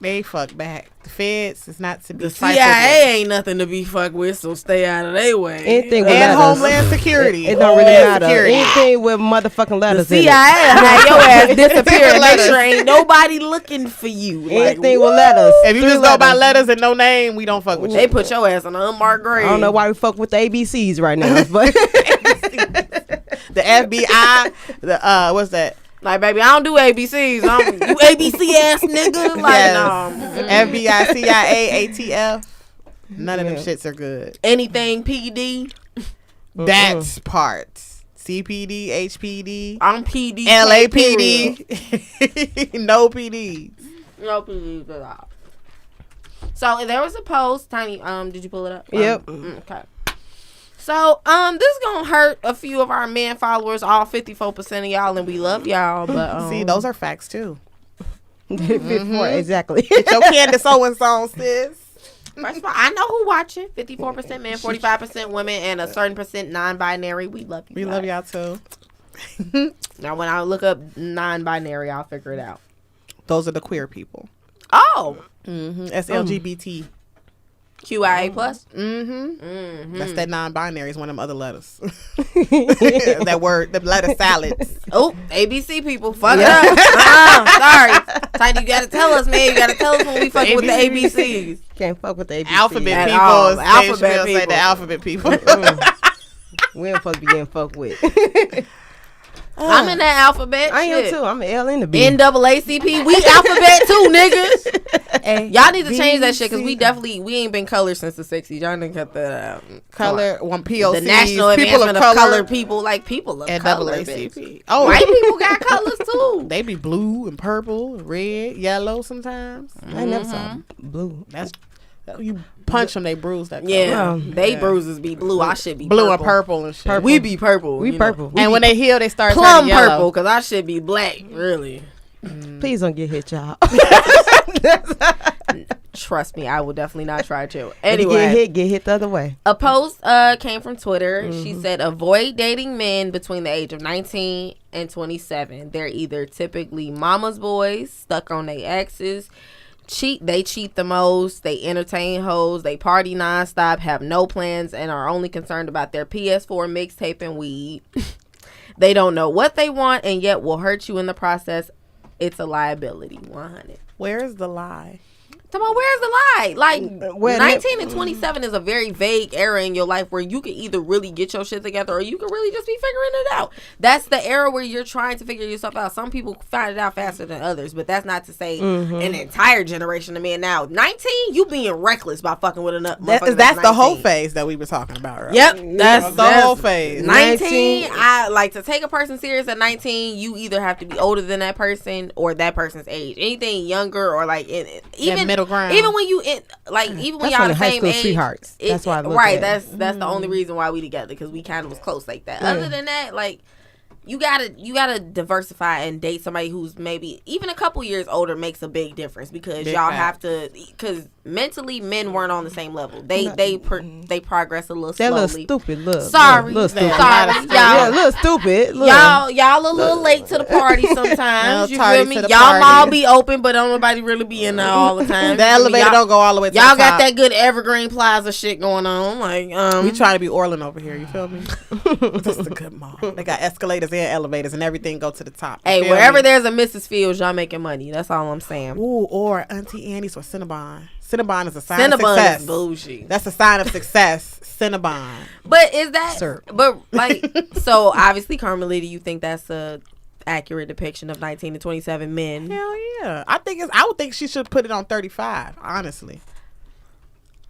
They fuck back. The feds is not to be The trifled CIA with. ain't nothing to be fucked with, so stay out of their way. Anything with And letters. Homeland Security. It don't really Homeland matter. Security. Anything with motherfucking The letters CIA in it. had your ass disappear and make Letters. sure ain't nobody looking for you. Like, Anything with letters. If you Three just go by letters. letters and no name, we don't fuck with they you. put your ass on an unmarked grave. I don't know why we fuck with the ABCs right now, but The FBI, the what's that? Like, baby, I don't do ABCs. You ABC ass nigga. Like, Yes. no. FBI, CIA, ATF. None of them shits are good. Anything PD. That's parts. CPD, HPD, I'm PD. LAPD. No PDs. No PDs at all. So there was a post. Tiny, did you pull it up? Yep. Okay. So this is gonna hurt a few of our men followers, all 54% of y'all, and we love y'all. But See, those are facts too. 54, exactly. Get your Candace Owens song, sis. first of all, I know who watching. 54% men, 45% women, and a certain percent non-binary. We love you. We love y'all too. Now, when I look up non-binary, I'll figure it out. Those are the queer people. Oh, That's LGBT. QIA plus. That's that non-binary is one of them other letters. That word, the letter salads. Oh, ABC people, fuck it up. Sorry, Tiny, you gotta tell us, man. You gotta tell us when we fucking with the ABCs. Can't fuck with the ABCs. Alphabet At people. all. As Dave Alphabet Chappelle say, people. the alphabet people. We ain't supposed to be getting fucked with. I'm in that alphabet. I am shit. too. I'm an L in the B. NAACP, we alphabet too, niggas. Y'all need to change that shit because B, we ain't been colored since the 60s. Y'all need to cut that out. Color, one POC. The National people Advancement of Colored People, like people of and color. bitch. NAACP. Oh, White people got colors too. they be blue and purple, and red, yellow sometimes. I never saw blue. That's you punch them, they bruise that color. Yeah, Wow. they bruises be blue. I should be Blue purple. and purple and shit. We be purple. We you know. purple. And when they heal, they start Plum turning yellow. purple because I should be black. Really. Please don't get hit, y'all. Trust me, I will definitely not try to. If you Anyway, get hit the other way. a post came from Twitter. She said, avoid dating men between the age of 19 and 27. They're either typically mama's boys, stuck on their exes, they cheat the most, they entertain hoes, they party nonstop, have no plans, and are only concerned about their PS4 mixtape and weed. They don't know what they want and yet will hurt you in the process. It's a liability. 100. Where is the lie? Come on, where's the lie? Like, Where- 19 and 27 is a very vague era in your life where you can either really get your shit together or you can really just be figuring it out. That's the era where you're trying to figure yourself out. Some people find it out faster than others, but that's not to say an entire generation of men now. 19, you being reckless by fucking with another. That's the whole phase that we were talking about, right? Yep, that's the whole phase. 19, I like to take a person serious at 19. You either have to be older than that person or that person's age. Anything younger or like even middle ground. Even when you even when That's y'all when the high same school age, sweethearts. That's why I look right. at it. That's the only reason why we together because we kind of was close like that. Other than that, like. You gotta diversify and date somebody who's maybe even a couple years older makes a big difference because Big y'all fact. have to because mentally men weren't on the same level. They progress a little That slowly. little stupid look. Sorry, Little stupid. sorry, Yeah, y'all. little stupid. Look. Y'all a little late to the party sometimes. You tardy feel me? to the Y'all party. mall be open, but don't nobody really be in there all the time. The You feel me? elevator Y'all- don't go all the way to Y'all the got top. that good Evergreen Plaza shit going on. Like, We trying to be Orland over here. You feel me? This is a good mall. They got escalators and elevators, and everything go to the top. You hey, feel wherever me? there's a Mrs. Fields, y'all making money. That's all I'm saying. Ooh, or Auntie Annie's or Cinnabon. Cinnabon is a sign of Cinnabon success. is bougie. That's a sign of success. Cinnabon. But is that? Sir. But like, so obviously, Carmelita, you think that's a accurate depiction of 19 to 27 men? Hell yeah. I would think she should put it on 35. Honestly.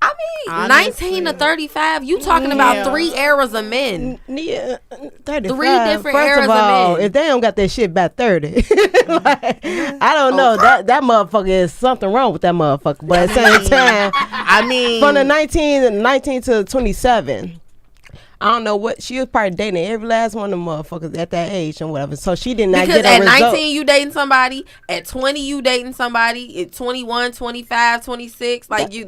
I mean, Honestly. 19 to 35. You talking about Yeah. 3 eras of men? Yeah, 35. Three different First eras of of all, men. if they don't got that shit by 30, like, I don't know. That motherfucker is something wrong with that motherfucker. But at the same time, I mean, from the 19 to 27, I don't know what she was probably dating every last one of them motherfuckers at that age and whatever. So she did not Because get a at result. 19 you dating somebody, at 20 you dating somebody, at 21, 25, 26, like you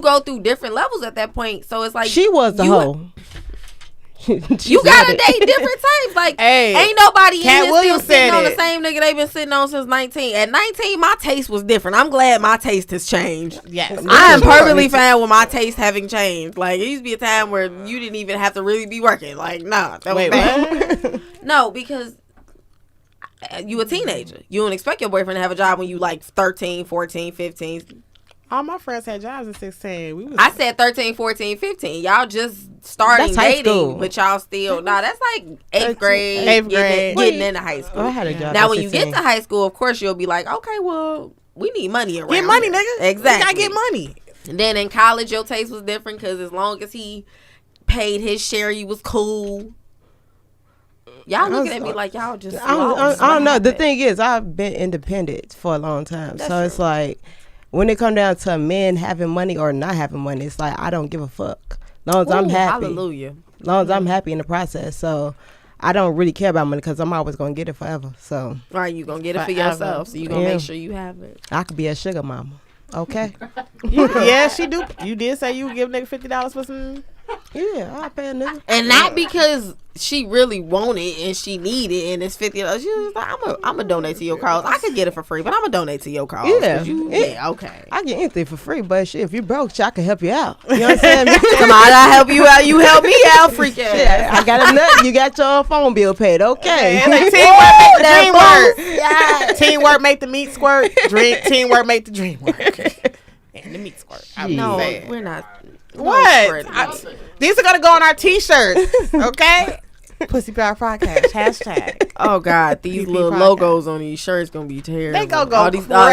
go through different levels at that point. So it's like She was the hoe. You gotta date different types. Like, Hey, ain't nobody Cat in here Williams still sitting said on the it. same nigga they been sitting on since 19. At 19, my taste was different. I'm glad my taste has changed. Yes. I am perfectly fine with my taste having changed. Like, it used to be a time where you didn't even have to really be working. Like, nah, that was Wait, bad. what? No, because you a teenager. You don't expect your boyfriend to have a job when you like 13, 14, 15. All my friends had jobs at 16. We was I said 13, 14, 15. Y'all just starting That's high dating, school. but y'all still that's like 8th grade, Eighth grade. getting into high school. I had a job. Now, at when you 16. get to high school, of course, you'll be like, okay, well, we need money around. get money, here. nigga. Exactly. You gotta get money. And then in college, your taste was different because as long as he paid his share, you was cool. Y'all looking at me like y'all just. I don't lost. know. What The happened? thing is, I've been independent for a long time. That's So true. it's like, when it come down to men having money or not having money, it's like, I don't give a fuck. Long as I'm Ooh, happy. Hallelujah. Long as I'm happy in the process. So I don't really care about money because I'm always going to get it forever. So All right, you gonna get it for Forever. yourself, so you gonna Yeah. make sure you have it. I could be a sugar mama. Okay? Yeah, she do. You did say you would give nigga $50 for some. Yeah, I'll pay a nigga. And not because she really want it and she need it and it's $50. She was like, I'm gonna donate to your cause. I could get it for free, but I'm gonna donate to your cause. Yeah. 'Cause Yeah. Okay. I get anything for free, but shit, if you broke, shit, I can help you out. You know what I'm saying? Come on, I help you out. You help me out, freak ass. Yeah, I got a nut. You got your phone bill paid. Okay. And like, teamwork make the dream work. Yeah. Teamwork make the meat squirt. Teamwork make the dream work. And the meat squirt. I'm No, saying. we're not. What? spread it. These are gonna go on our T-shirts, okay? Pussy Power Podcast hashtag. Oh God, these PP little podcast. logos on these shirts gonna be terrible. They gonna go all these little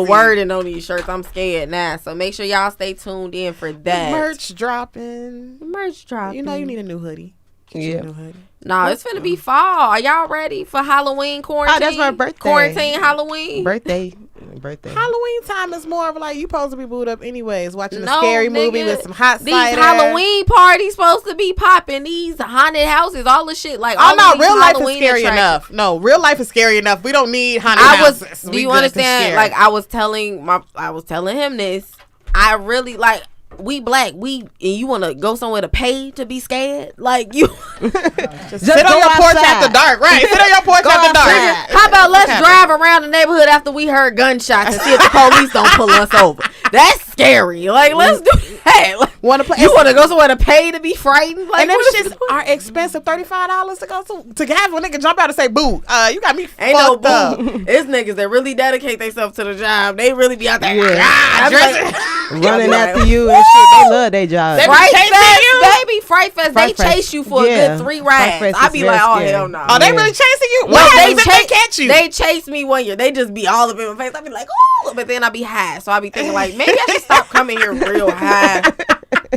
crazy. wording on these shirts. I'm scared now. So make sure y'all stay tuned in for that. Merch dropping. Merch drop. You know you need a new hoodie. Get you Yeah. a new hoodie. No, it's finna be fall. Are y'all ready for Halloween quarantine? Oh, that's my birthday. Quarantine Halloween. Birthday. Halloween time is more of like you supposed to be booed up anyways, watching No, a scary movie nigga. with some hot These cider. Halloween parties supposed to be popping. These haunted houses, all the shit. Like, Oh all no, of these real life is Halloween scary attractions. enough. No, real life is scary enough. We don't need haunted I houses. was. Do We you good to understand? scare. Like, I was telling him this. I really like. We black. And you want to go somewhere to pay to be scared? Like you. Just sit on go your porch outside. after dark, right? Sit on your porch after dark. How about let's drive around the neighborhood after we heard gunshots and see if the police don't pull us over? That's scary. Like, let's do that. Like, Want to play? you want to go somewhere to pay to be frightened? Like, And them what is shits are expensive. $35 to go to have a nigga jump out and say boo. You got me Ain't no fucked up. boo. It's niggas that really dedicate themselves to the job. They really be out there. Yeah. I be dressing- like, Running after you and shit. They love their job. They be Fright chasing Fest, you? baby. Fright Fest. Fright They Fest. chase you for a Yeah. good 3 Fright rides. Fest I is be very like, oh scary. hell no. Oh, they Yeah. really chasing you? No, What they happens if they chase- catch you? They chased me one year. They just be all up in my face. I be like, ooh, but then I be high. So I be thinking like, maybe I should stop coming here real high.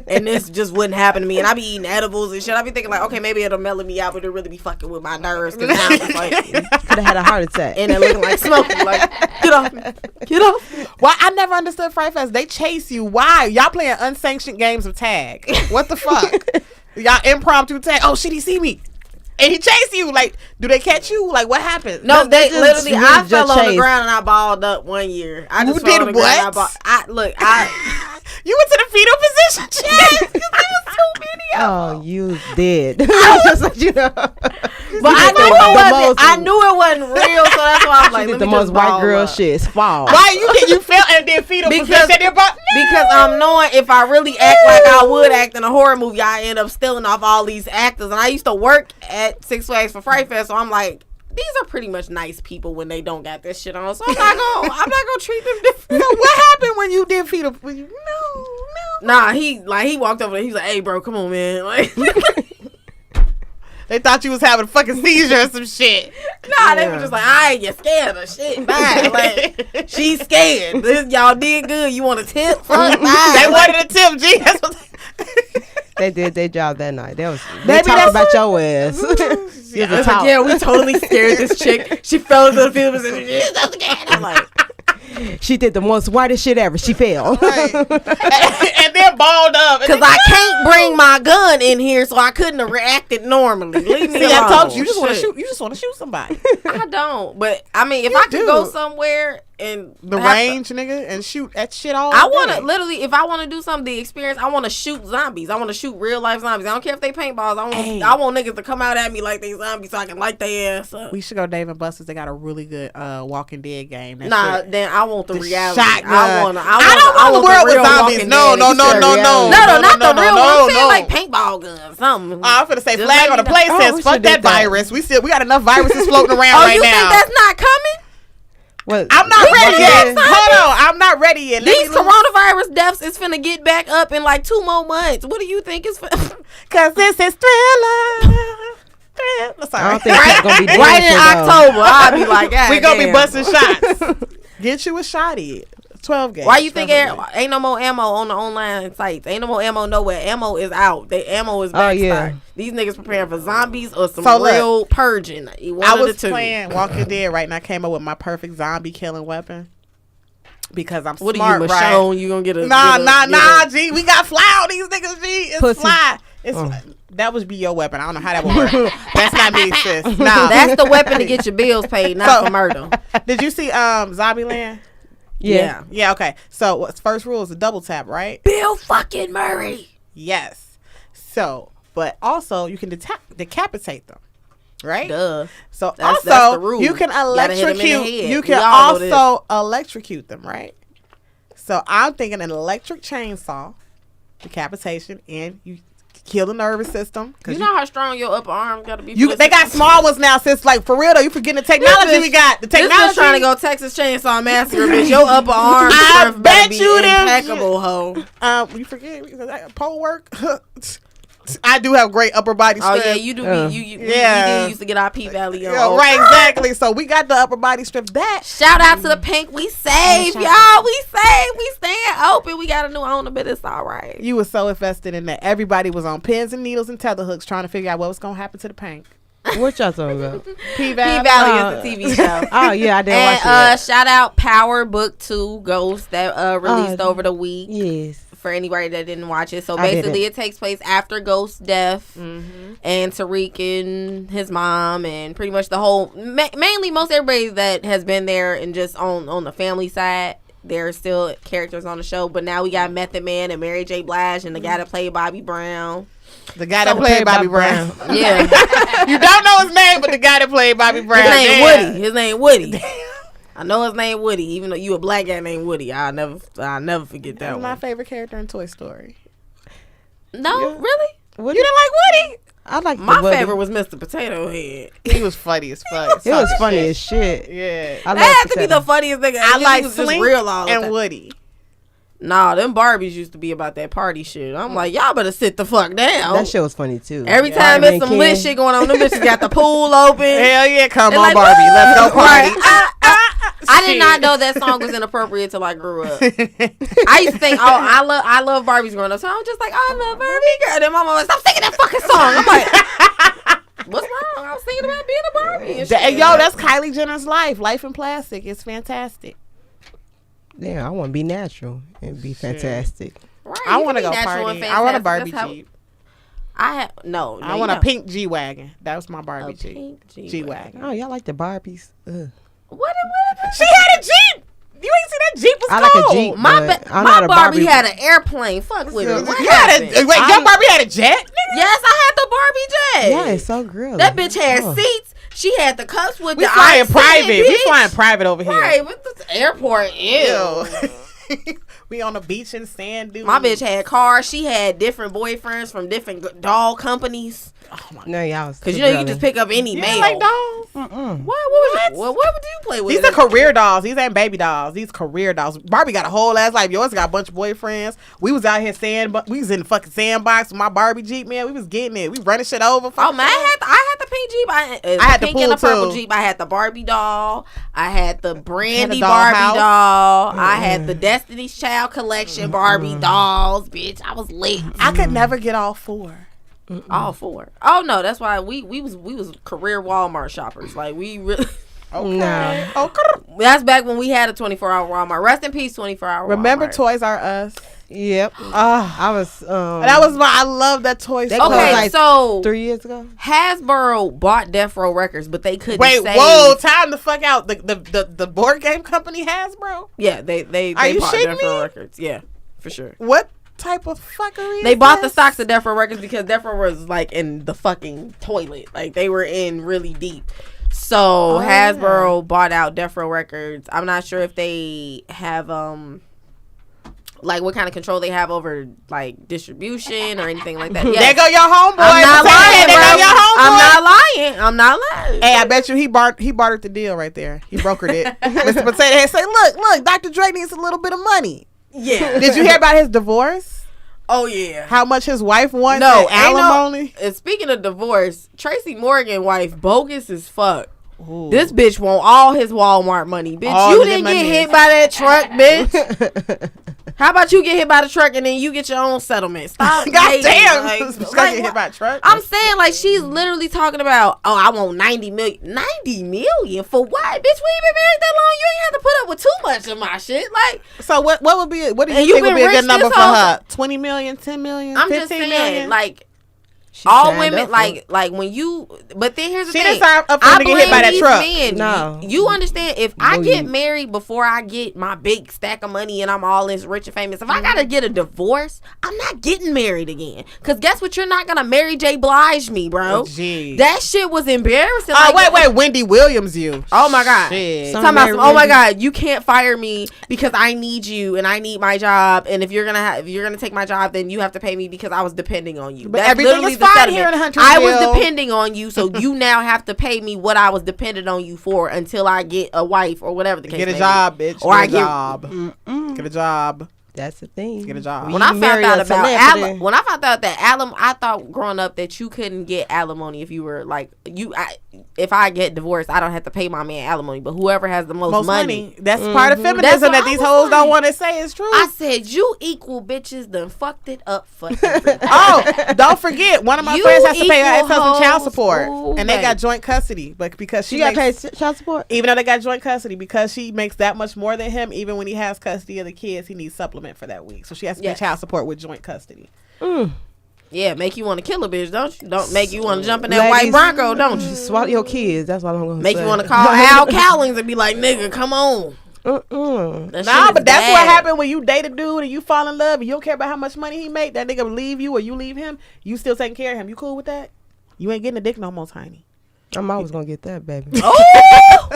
And this just wouldn't happen to me. And I be eating edibles and shit. I be thinking like, okay, maybe it'll mellow me out, but it really be fucking with my nerves. Cause now I'm just like, Could have had a heart attack. and it looking like Smokey. Like, get off me. Get off me. Why? I never understood Fright Fest. They chase you. Why? Y'all playing unsanctioned games of tag. What the fuck? Y'all impromptu tag. Oh shit, he see me. And he chased you. Like, do they catch you? Like, what happened? No, they just literally. really I just fell on the chase. ground and I balled up one year. I just You fell on did the ground and what? I You went to the fetal position. yes, 'cause there was too many of them. Oh, you did. Just let you know. But I did knew the it wasn't. most- I knew it wasn't real, so that's why I was like, She let did the me most just white ball girl up. shit. Fall. Why you fell and then fetal Because- position? Because I'm knowing if I really act like I would act in a horror movie, I end up stealing off all these actors. And I used to work at Six Flags for Fright Fest, so I'm like, these are pretty much nice people when they don't got this shit on. So I'm not gonna treat them different. So what happened when you did fetal? When you, no. Nah, he walked over there. He was like, "Hey, bro, come on, man." Like, They thought you was having a fucking seizure or some shit. nah, they were just like, "Alright, you scared of shit, bye." Like, she's scared. This y'all did good. You want a tip? Fuck, bye. They wanted a tip, G. That's what They did their job that night. They Maybe talking that's about your ass. Yeah, it's like, yeah, we totally scared this chick. She fell into the field and said, "She's so scared." I'm like, She did the most whitest shit ever. She fell. Right. And then balled up. because I can't bring my gun in here, so I couldn't have reacted normally. Leave me See, alone. I told you, you just want to Shit. shoot. You just want to shoot somebody. I don't, but I mean, if I could go somewhere and The have range, nigga, and shoot that shit all I want to day. literally, if I want to do something, the experience, I want to shoot zombies. I want to shoot real life zombies. I don't care if they paintballs. I want niggas to come out at me like they zombies so I can light their ass up. We should go Dave and Buster's. They got a really good Walking Dead game. That Nah, shit. then I want the reality. Shotgun. I want I don't want the world with zombies. No, No, not the real one. I'm saying like paintball guns, something. I'm finna say Just flag let on the me play know. says We fuck should that do that. virus. We got enough viruses floating around Oh, right you now. think that's not coming? What? I'm not ready yet. zombies? Hold on, I'm not ready yet. These coronavirus deaths is finna get back up in like 2 more months. What do you think is Cause this is Thriller. Sorry. I don't think it's gonna be right in dancing, though. October? I'll be like, God We gonna be damn. busting shots. Get you a shotty. 12 gauge. Why you think 12 gauge. ain't no more ammo on the online sites? Ain't no more ammo nowhere. Ammo is out. The ammo is Oh, backstock. yeah. These niggas preparing for zombies or some So, look, real purging. One I of the was two. playing Walking Dead right, and I came up with my perfect zombie killing weapon because I'm What smart, are you, right? Michonne? You gonna get a Nah, G. We got fly on these niggas, G. It's Pussy. fly. It's that would be your weapon. I don't know how that would work. That's not me, sis. No, That's the weapon to get your bills paid, not So- for murder. Did you see Zombieland? Yeah. Yeah. Okay. So what's first rule is a double tap, right? Bill fucking Murray. Yes. So, but also you can decapitate them, right? Duh. So That's also the rule. you can Gotta hit 'em in the electrocute. head. You We can all know this. also electrocute them, right? So I'm thinking an electric chainsaw, decapitation, and you kill the nervous system. You know how strong your upper arm gotta be. They got small ones now, sis. Like for real though, you forgetting the technology we got. The This technology. bitch trying to go Texas Chainsaw Massacre, bitch. Your upper arm I strength bet better be you them- impeccable, hoe. You forget pole work. I do have great upper body Oh strength. yeah, you do. We did used to get our P Valley on. Yeah, right, exactly. So we got the upper body strength. That Shout out to the pink. We save y'all. We save. We staying open. We got a new owner, but it's all right. you was so invested in that. Everybody was on pins and needles and tether hooks trying to figure out what was gonna happen to the paint. What y'all talking about? P P Valley is the TV show. Oh yeah, I didn't And watch that. shout out Power Book 2 Ghost that released over the week. Yes. For anybody that didn't watch it. So I basically didn't. it takes place after Ghost's death and Tariq and his mom and pretty much the whole mainly most everybody that has been there and just on the family side. There are still characters on the show, but now we got Method Man and Mary J. Blige and the guy that played Bobby Brown. The guy that played Bobby Brown. Yeah. You don't know his name, but the guy that played Bobby Brown. His name Woody. I know his name Woody, even though you a black guy named Woody. I'll never forget that That's one. my favorite character in Toy Story. No, really? You didn't like Woody? I like My favorite was Mr. Potato Head. He was funny as fuck. It was funny as shit. Yeah. I That had to be the funniest thing. I like just Slink real all the and time. Woody. Nah, them Barbies used to be about that party shit. I'm like, y'all better sit the fuck down. That shit was funny too. Every time Barbie there's and some lit Ken. shit going on, them bitches got the pool open. Hell yeah, come They're on, like, Barbie. Let's go party. Right. I did not know that song was inappropriate till I grew up. I used to think, I love Barbies growing up. So I was just like, I love Barbie girl. And my mom was, stop singing that fucking song. I'm like, what's wrong? I was thinking about being a Barbie and shit. Yo, that's Kylie Jenner's life. Life in plastic. It's fantastic. Damn, I want to be natural and be fantastic. Right, I you want to can go be natural party. and I want a fantastic. Barbie That's how- Jeep. I want a pink G-Wagon. That was my Barbie Jeep. pink G-Wagon. Oh, y'all like the Barbies? Ugh. What? She had a Jeep. You ain't see that Jeep was I cold. like a Jeep. My but I'm my not a Barbie had an airplane. Fuck with it. What You had happened? wait, your Barbie had a jet? Nigga? Yes, I had the Barbie jet. Yeah, it's so girly. That bitch had Oh. seats. She had the cups with We the flying ice in private. it, We bitch. flying private over here. Right, with the airport. Ew. We on the beach in sand dunes. My bitch had cars. She had different boyfriends from different doll companies. No, y'all was Cause too you know you girly. just pick up any You male. ain't like dolls? What was you? What would you play with? These are career dolls. These ain't baby dolls. These career dolls. Barbie got a whole ass life. Yours got a bunch of boyfriends. We was out here we was in the fucking sandbox with my Barbie Jeep, man. We was getting it. We running shit over. Oh man, I had the pink Jeep. I had the pink and the pool, purple too. Jeep. I had the Barbie doll. I had the Brandy doll Barbie house. doll. I had the Destiny's Child collection Barbie dolls. Bitch, I was lit. I could never get all four. All four. Oh no, that's why we was career Walmart shoppers. Like we really. Okay. Nah. Okay. That's back when we had a 24-hour Walmart. Rest in peace, 24-hour Remember Walmart. Toys R Us? Yep. I was. That was I love that Toys R Us. Okay, like so 3 years ago. Hasbro bought Death Row Records, but they couldn't Wait, save. whoa, time the fuck out. The board game company Hasbro? Yeah, they Are you bought shitting Death Row me? Records. Yeah, for sure. What type of fuckery They is bought the this? stocks of Death Row Records because Death Row was like in the fucking toilet. Like they were in really deep. So Hasbro bought out Death Row Records. I'm not sure if they have like what kind of control they have over like distribution or anything like that. There go your homeboy. I'm not lying, There go your bro. homeboy. I'm not lying. Hey, I bet you he bartered the deal right there. He brokered it. Mr. Potato Head say, look, Dr. Dre needs a little bit of money. Yeah. Did you hear about his divorce? Oh yeah. How much his wife wants? No, in alimony. And speaking of divorce, Tracy Morgan wife bogus as fuck. This bitch want all his Walmart money, bitch. All You of didn't them get money. hit by that truck, bitch. How about you get hit by the truck and then you get your own settlement? Stop. God hating. damn. Like, This bitch like, get hit by a truck. I'm saying like she's literally talking about, oh, I want 90 million. 90 million for what? Bitch, we ain't been married that long. You ain't have to put up with too much of my shit. Like, So what would be what do And you you think would been be a good rich number this for whole- her? 20 million, 10 million, I'm 15 just saying, million? like, She all signed women up for like when you, but then here's the She thing. didn't sign up for I him to get hit by blame that these truck. men. No. You understand? If I No, get you- married before I get my big stack of money and I'm all this rich and famous, if I gotta get a divorce, I'm not getting married again. Cause guess what? You're not gonna Mary J. Blige me, bro. Oh, gee. That shit was embarrassing. Oh, Like, wait, Wendy Williams, you. Oh my god! Shit. Some Talking about Mary some, oh my Wendy. god, you can't fire me because I need you and I need my job. And if you're gonna take my job, then you have to pay me because I was depending on you. But That's everything literally is the fine settlement. here in I Huntersville. was depending on you, so you now have to pay me what I was dependent on you for until I get a wife or whatever the case. Get a may job, be. bitch. Or I Get a get. job. Get a job. That's the thing. Get a job. When I found marry out a about celebrity. when I found out that I thought growing up that you couldn't get alimony if you were like if I get divorced, I don't have to pay my man alimony, but whoever has the most money. That's part of That's feminism what that I these was hoes don't like. want to say is true. I said you equal bitches done fucked it up for everybody. Oh, don't forget, one of my You friends has to pay her equal ex-husband child hoes. support, Ooh, and they got baby. joint custody. But because She she got makes, paid child support. even though they got joint custody, because she makes that much more than him, even when he has custody of the kids, he needs supplement for that week. So she has to pay Yes. child support with joint custody. Yeah, make you want to kill a bitch, don't you? Don't make you want to jump in that white Ladies, Bronco, don't you? Swallow your kids. That's what I'm gonna Make say. you want to call Al Cowlings and be like, nigga, come on. That Nah, shit but is that's what bad. happened when you date a dude and you fall in love and you don't care about how much money he make. That nigga leave you or you leave him. You still taking care of him. You cool with that? You ain't getting a dick no more, Tiny. I'm always gonna get that, baby. Oh!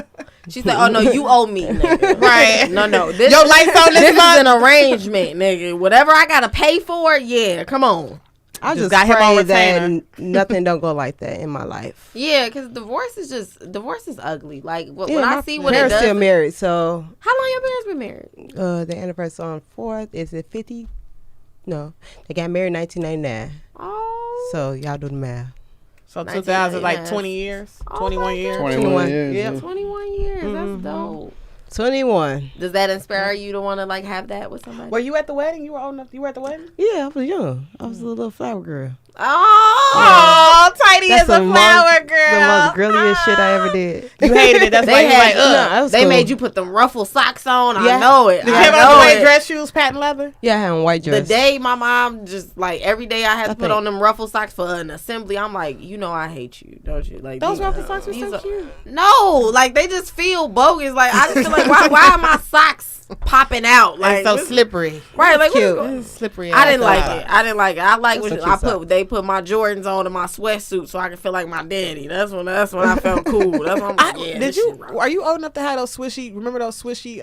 She said, oh no, you owe me, nigga. Right. No. This, Your lights on this this is month? an arrangement, nigga. Whatever I got to pay for, yeah, come on. I Just just got him on pray that retainer. nothing don't go like that in my life. Yeah, because divorce is ugly. Like, when Yeah, I my see what it parents does. still married, so How long your parents been married? the anniversary on 4th is it 50? No, they got married in 1999. Oh. So y'all do the math. So 2000, like 1999. 20 years? Oh 21 my years? 21 years. Yep. Yeah. 21 years. That's dope. 21. Does that inspire you to want to like have that with somebody? Were you at the wedding? You were old enough? You were at the wedding? Yeah, I was young. I was a little flower girl. Oh, Tiny is a the flower The girl. most girliest shit I ever did. You hated it. That's why you like, no, that was they cool. made you put them ruffle socks on. I Yeah. know it. Did you I have on know the white it. dress shoes, patent leather? Yeah, I had a white The dress. day my mom just like every day I had to put think- on them ruffle socks for an assembly. I'm like, you know, I hate you, don't you? Like Those these- ruffle socks were these so are- cute. No, like they just feel bogus. Like I just feel like why are my socks popping out? Like so this- slippery. Right? Like cute. what's going- Slippery. I didn't like ass it. I didn't like it. I like That's when what I you said. put they put my Jordans on and my sweatsuit so I could feel like my daddy. That's when I felt cool. That's when I'm like, yeah. Did this you? shit right. Are you old enough to have those swishy? Remember those swishy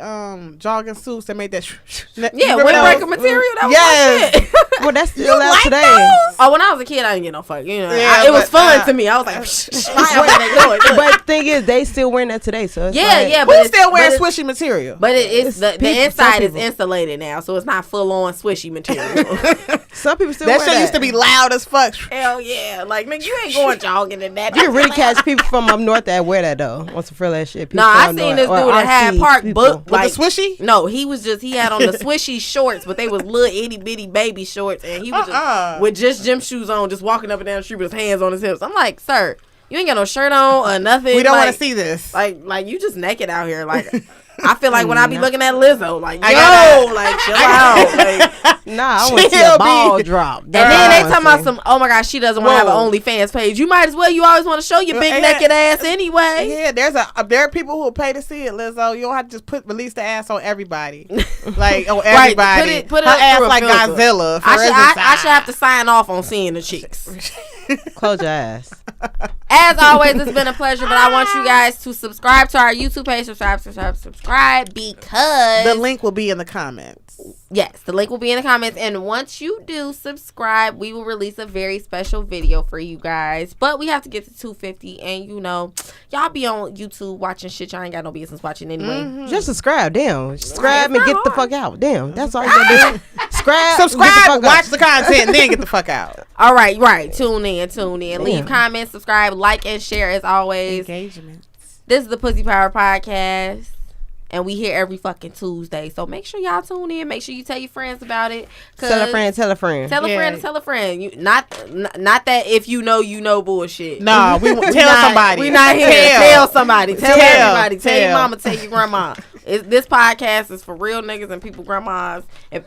jogging suits that made that? Yeah, remember windbreaker those? material. That was Yes. my shit. Well, that's still You out like today. those? Oh, when I was a kid, I didn't get no fuck. You know, Yeah, it was but, fun to me. I was like, where they going? But the thing is, they still wearing that today. So it's Yeah, like, yeah, Who but still wearing but swishy material? But it's the people- inside some is people. insulated now, so it's not full on swishy material. Some people still That wear shit that. used to be loud as fuck. Hell yeah, like nigga, you ain't going jogging in that. You can really catch people from up north that wear that though. Want some frill that shit. People Nah, I from seen north- this or dude at Hyde RC Park people. book With like the swishy? No, he had on the swishy shorts, but they was little itty bitty baby shorts, and he was just, with just gym shoes on, just walking up and down the street with his hands on his hips. I'm like, sir, you ain't got no shirt on or nothing. We don't want Like- to see this. Like you just naked out here. Like I feel like when I be looking at Lizzo, like, yo, gotta- like, chill out. Like, Nah, I want to see She'll a ball be- drop. and then they talking about some, oh my gosh, she doesn't want to have an Whoa. OnlyFans page. You might as well. You always want to show your big Yeah. naked ass anyway. Yeah, there are people who will pay to see it, Lizzo. You don't have to just release the ass on everybody, like on Right, everybody. put it Her up ass through a like filter. Godzilla. I should have to sign off on seeing the cheeks. Close your ass. As always, it's been a pleasure, but I want you guys to subscribe to our YouTube page. Subscribe, because The link will be in the comments. yes, the link will be in the comments. And once you do subscribe, we will release a very special video for you guys. But we have to get to 250, and y'all be on YouTube watching shit y'all ain't got no business watching anyway. Just subscribe. Damn. Subscribe It's and not get the hard. fuck out. Damn. That's all you gotta do. Subscribe. get the Subscribe, fuck watch out. the content, and then get the fuck out. All right, right. Tune in. Leave Damn. comments, subscribe, like, and share as always. Engagements. This is the Pussy Power Podcast, and we here every fucking Tuesday. So make sure y'all tune in. Make sure you tell your friends about it. Tell a friend. Tell a friend. Tell a Yeah. friend to tell a friend. You not that if you know bullshit. Nah, we We tell not- somebody. We not here. Tell somebody. Tell everybody. Tell your Tell. mama. Tell your grandma. This podcast is for real niggas and people grandmas. If,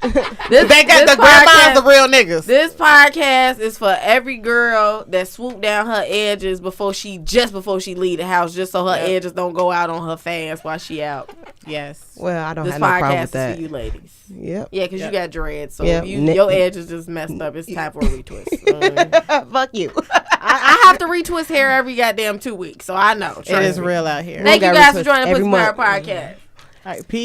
They got the grandmas, the real niggas. This podcast is for every girl that swoop down her edges before she leave the house, just so her edges don't go out on her fast while she out. Yes. Well, I don't This have no problem podcast with is that. for you ladies. Yep. Yeah, because you got dreads, so Yep. your edges just messed up. It's time for a retwist. Fuck you. I have to retwist hair every goddamn 2 weeks, so I know. It is real out here. Thank you gotta guys for retwist joining the every Pussy Power month. Podcast. All right, peace.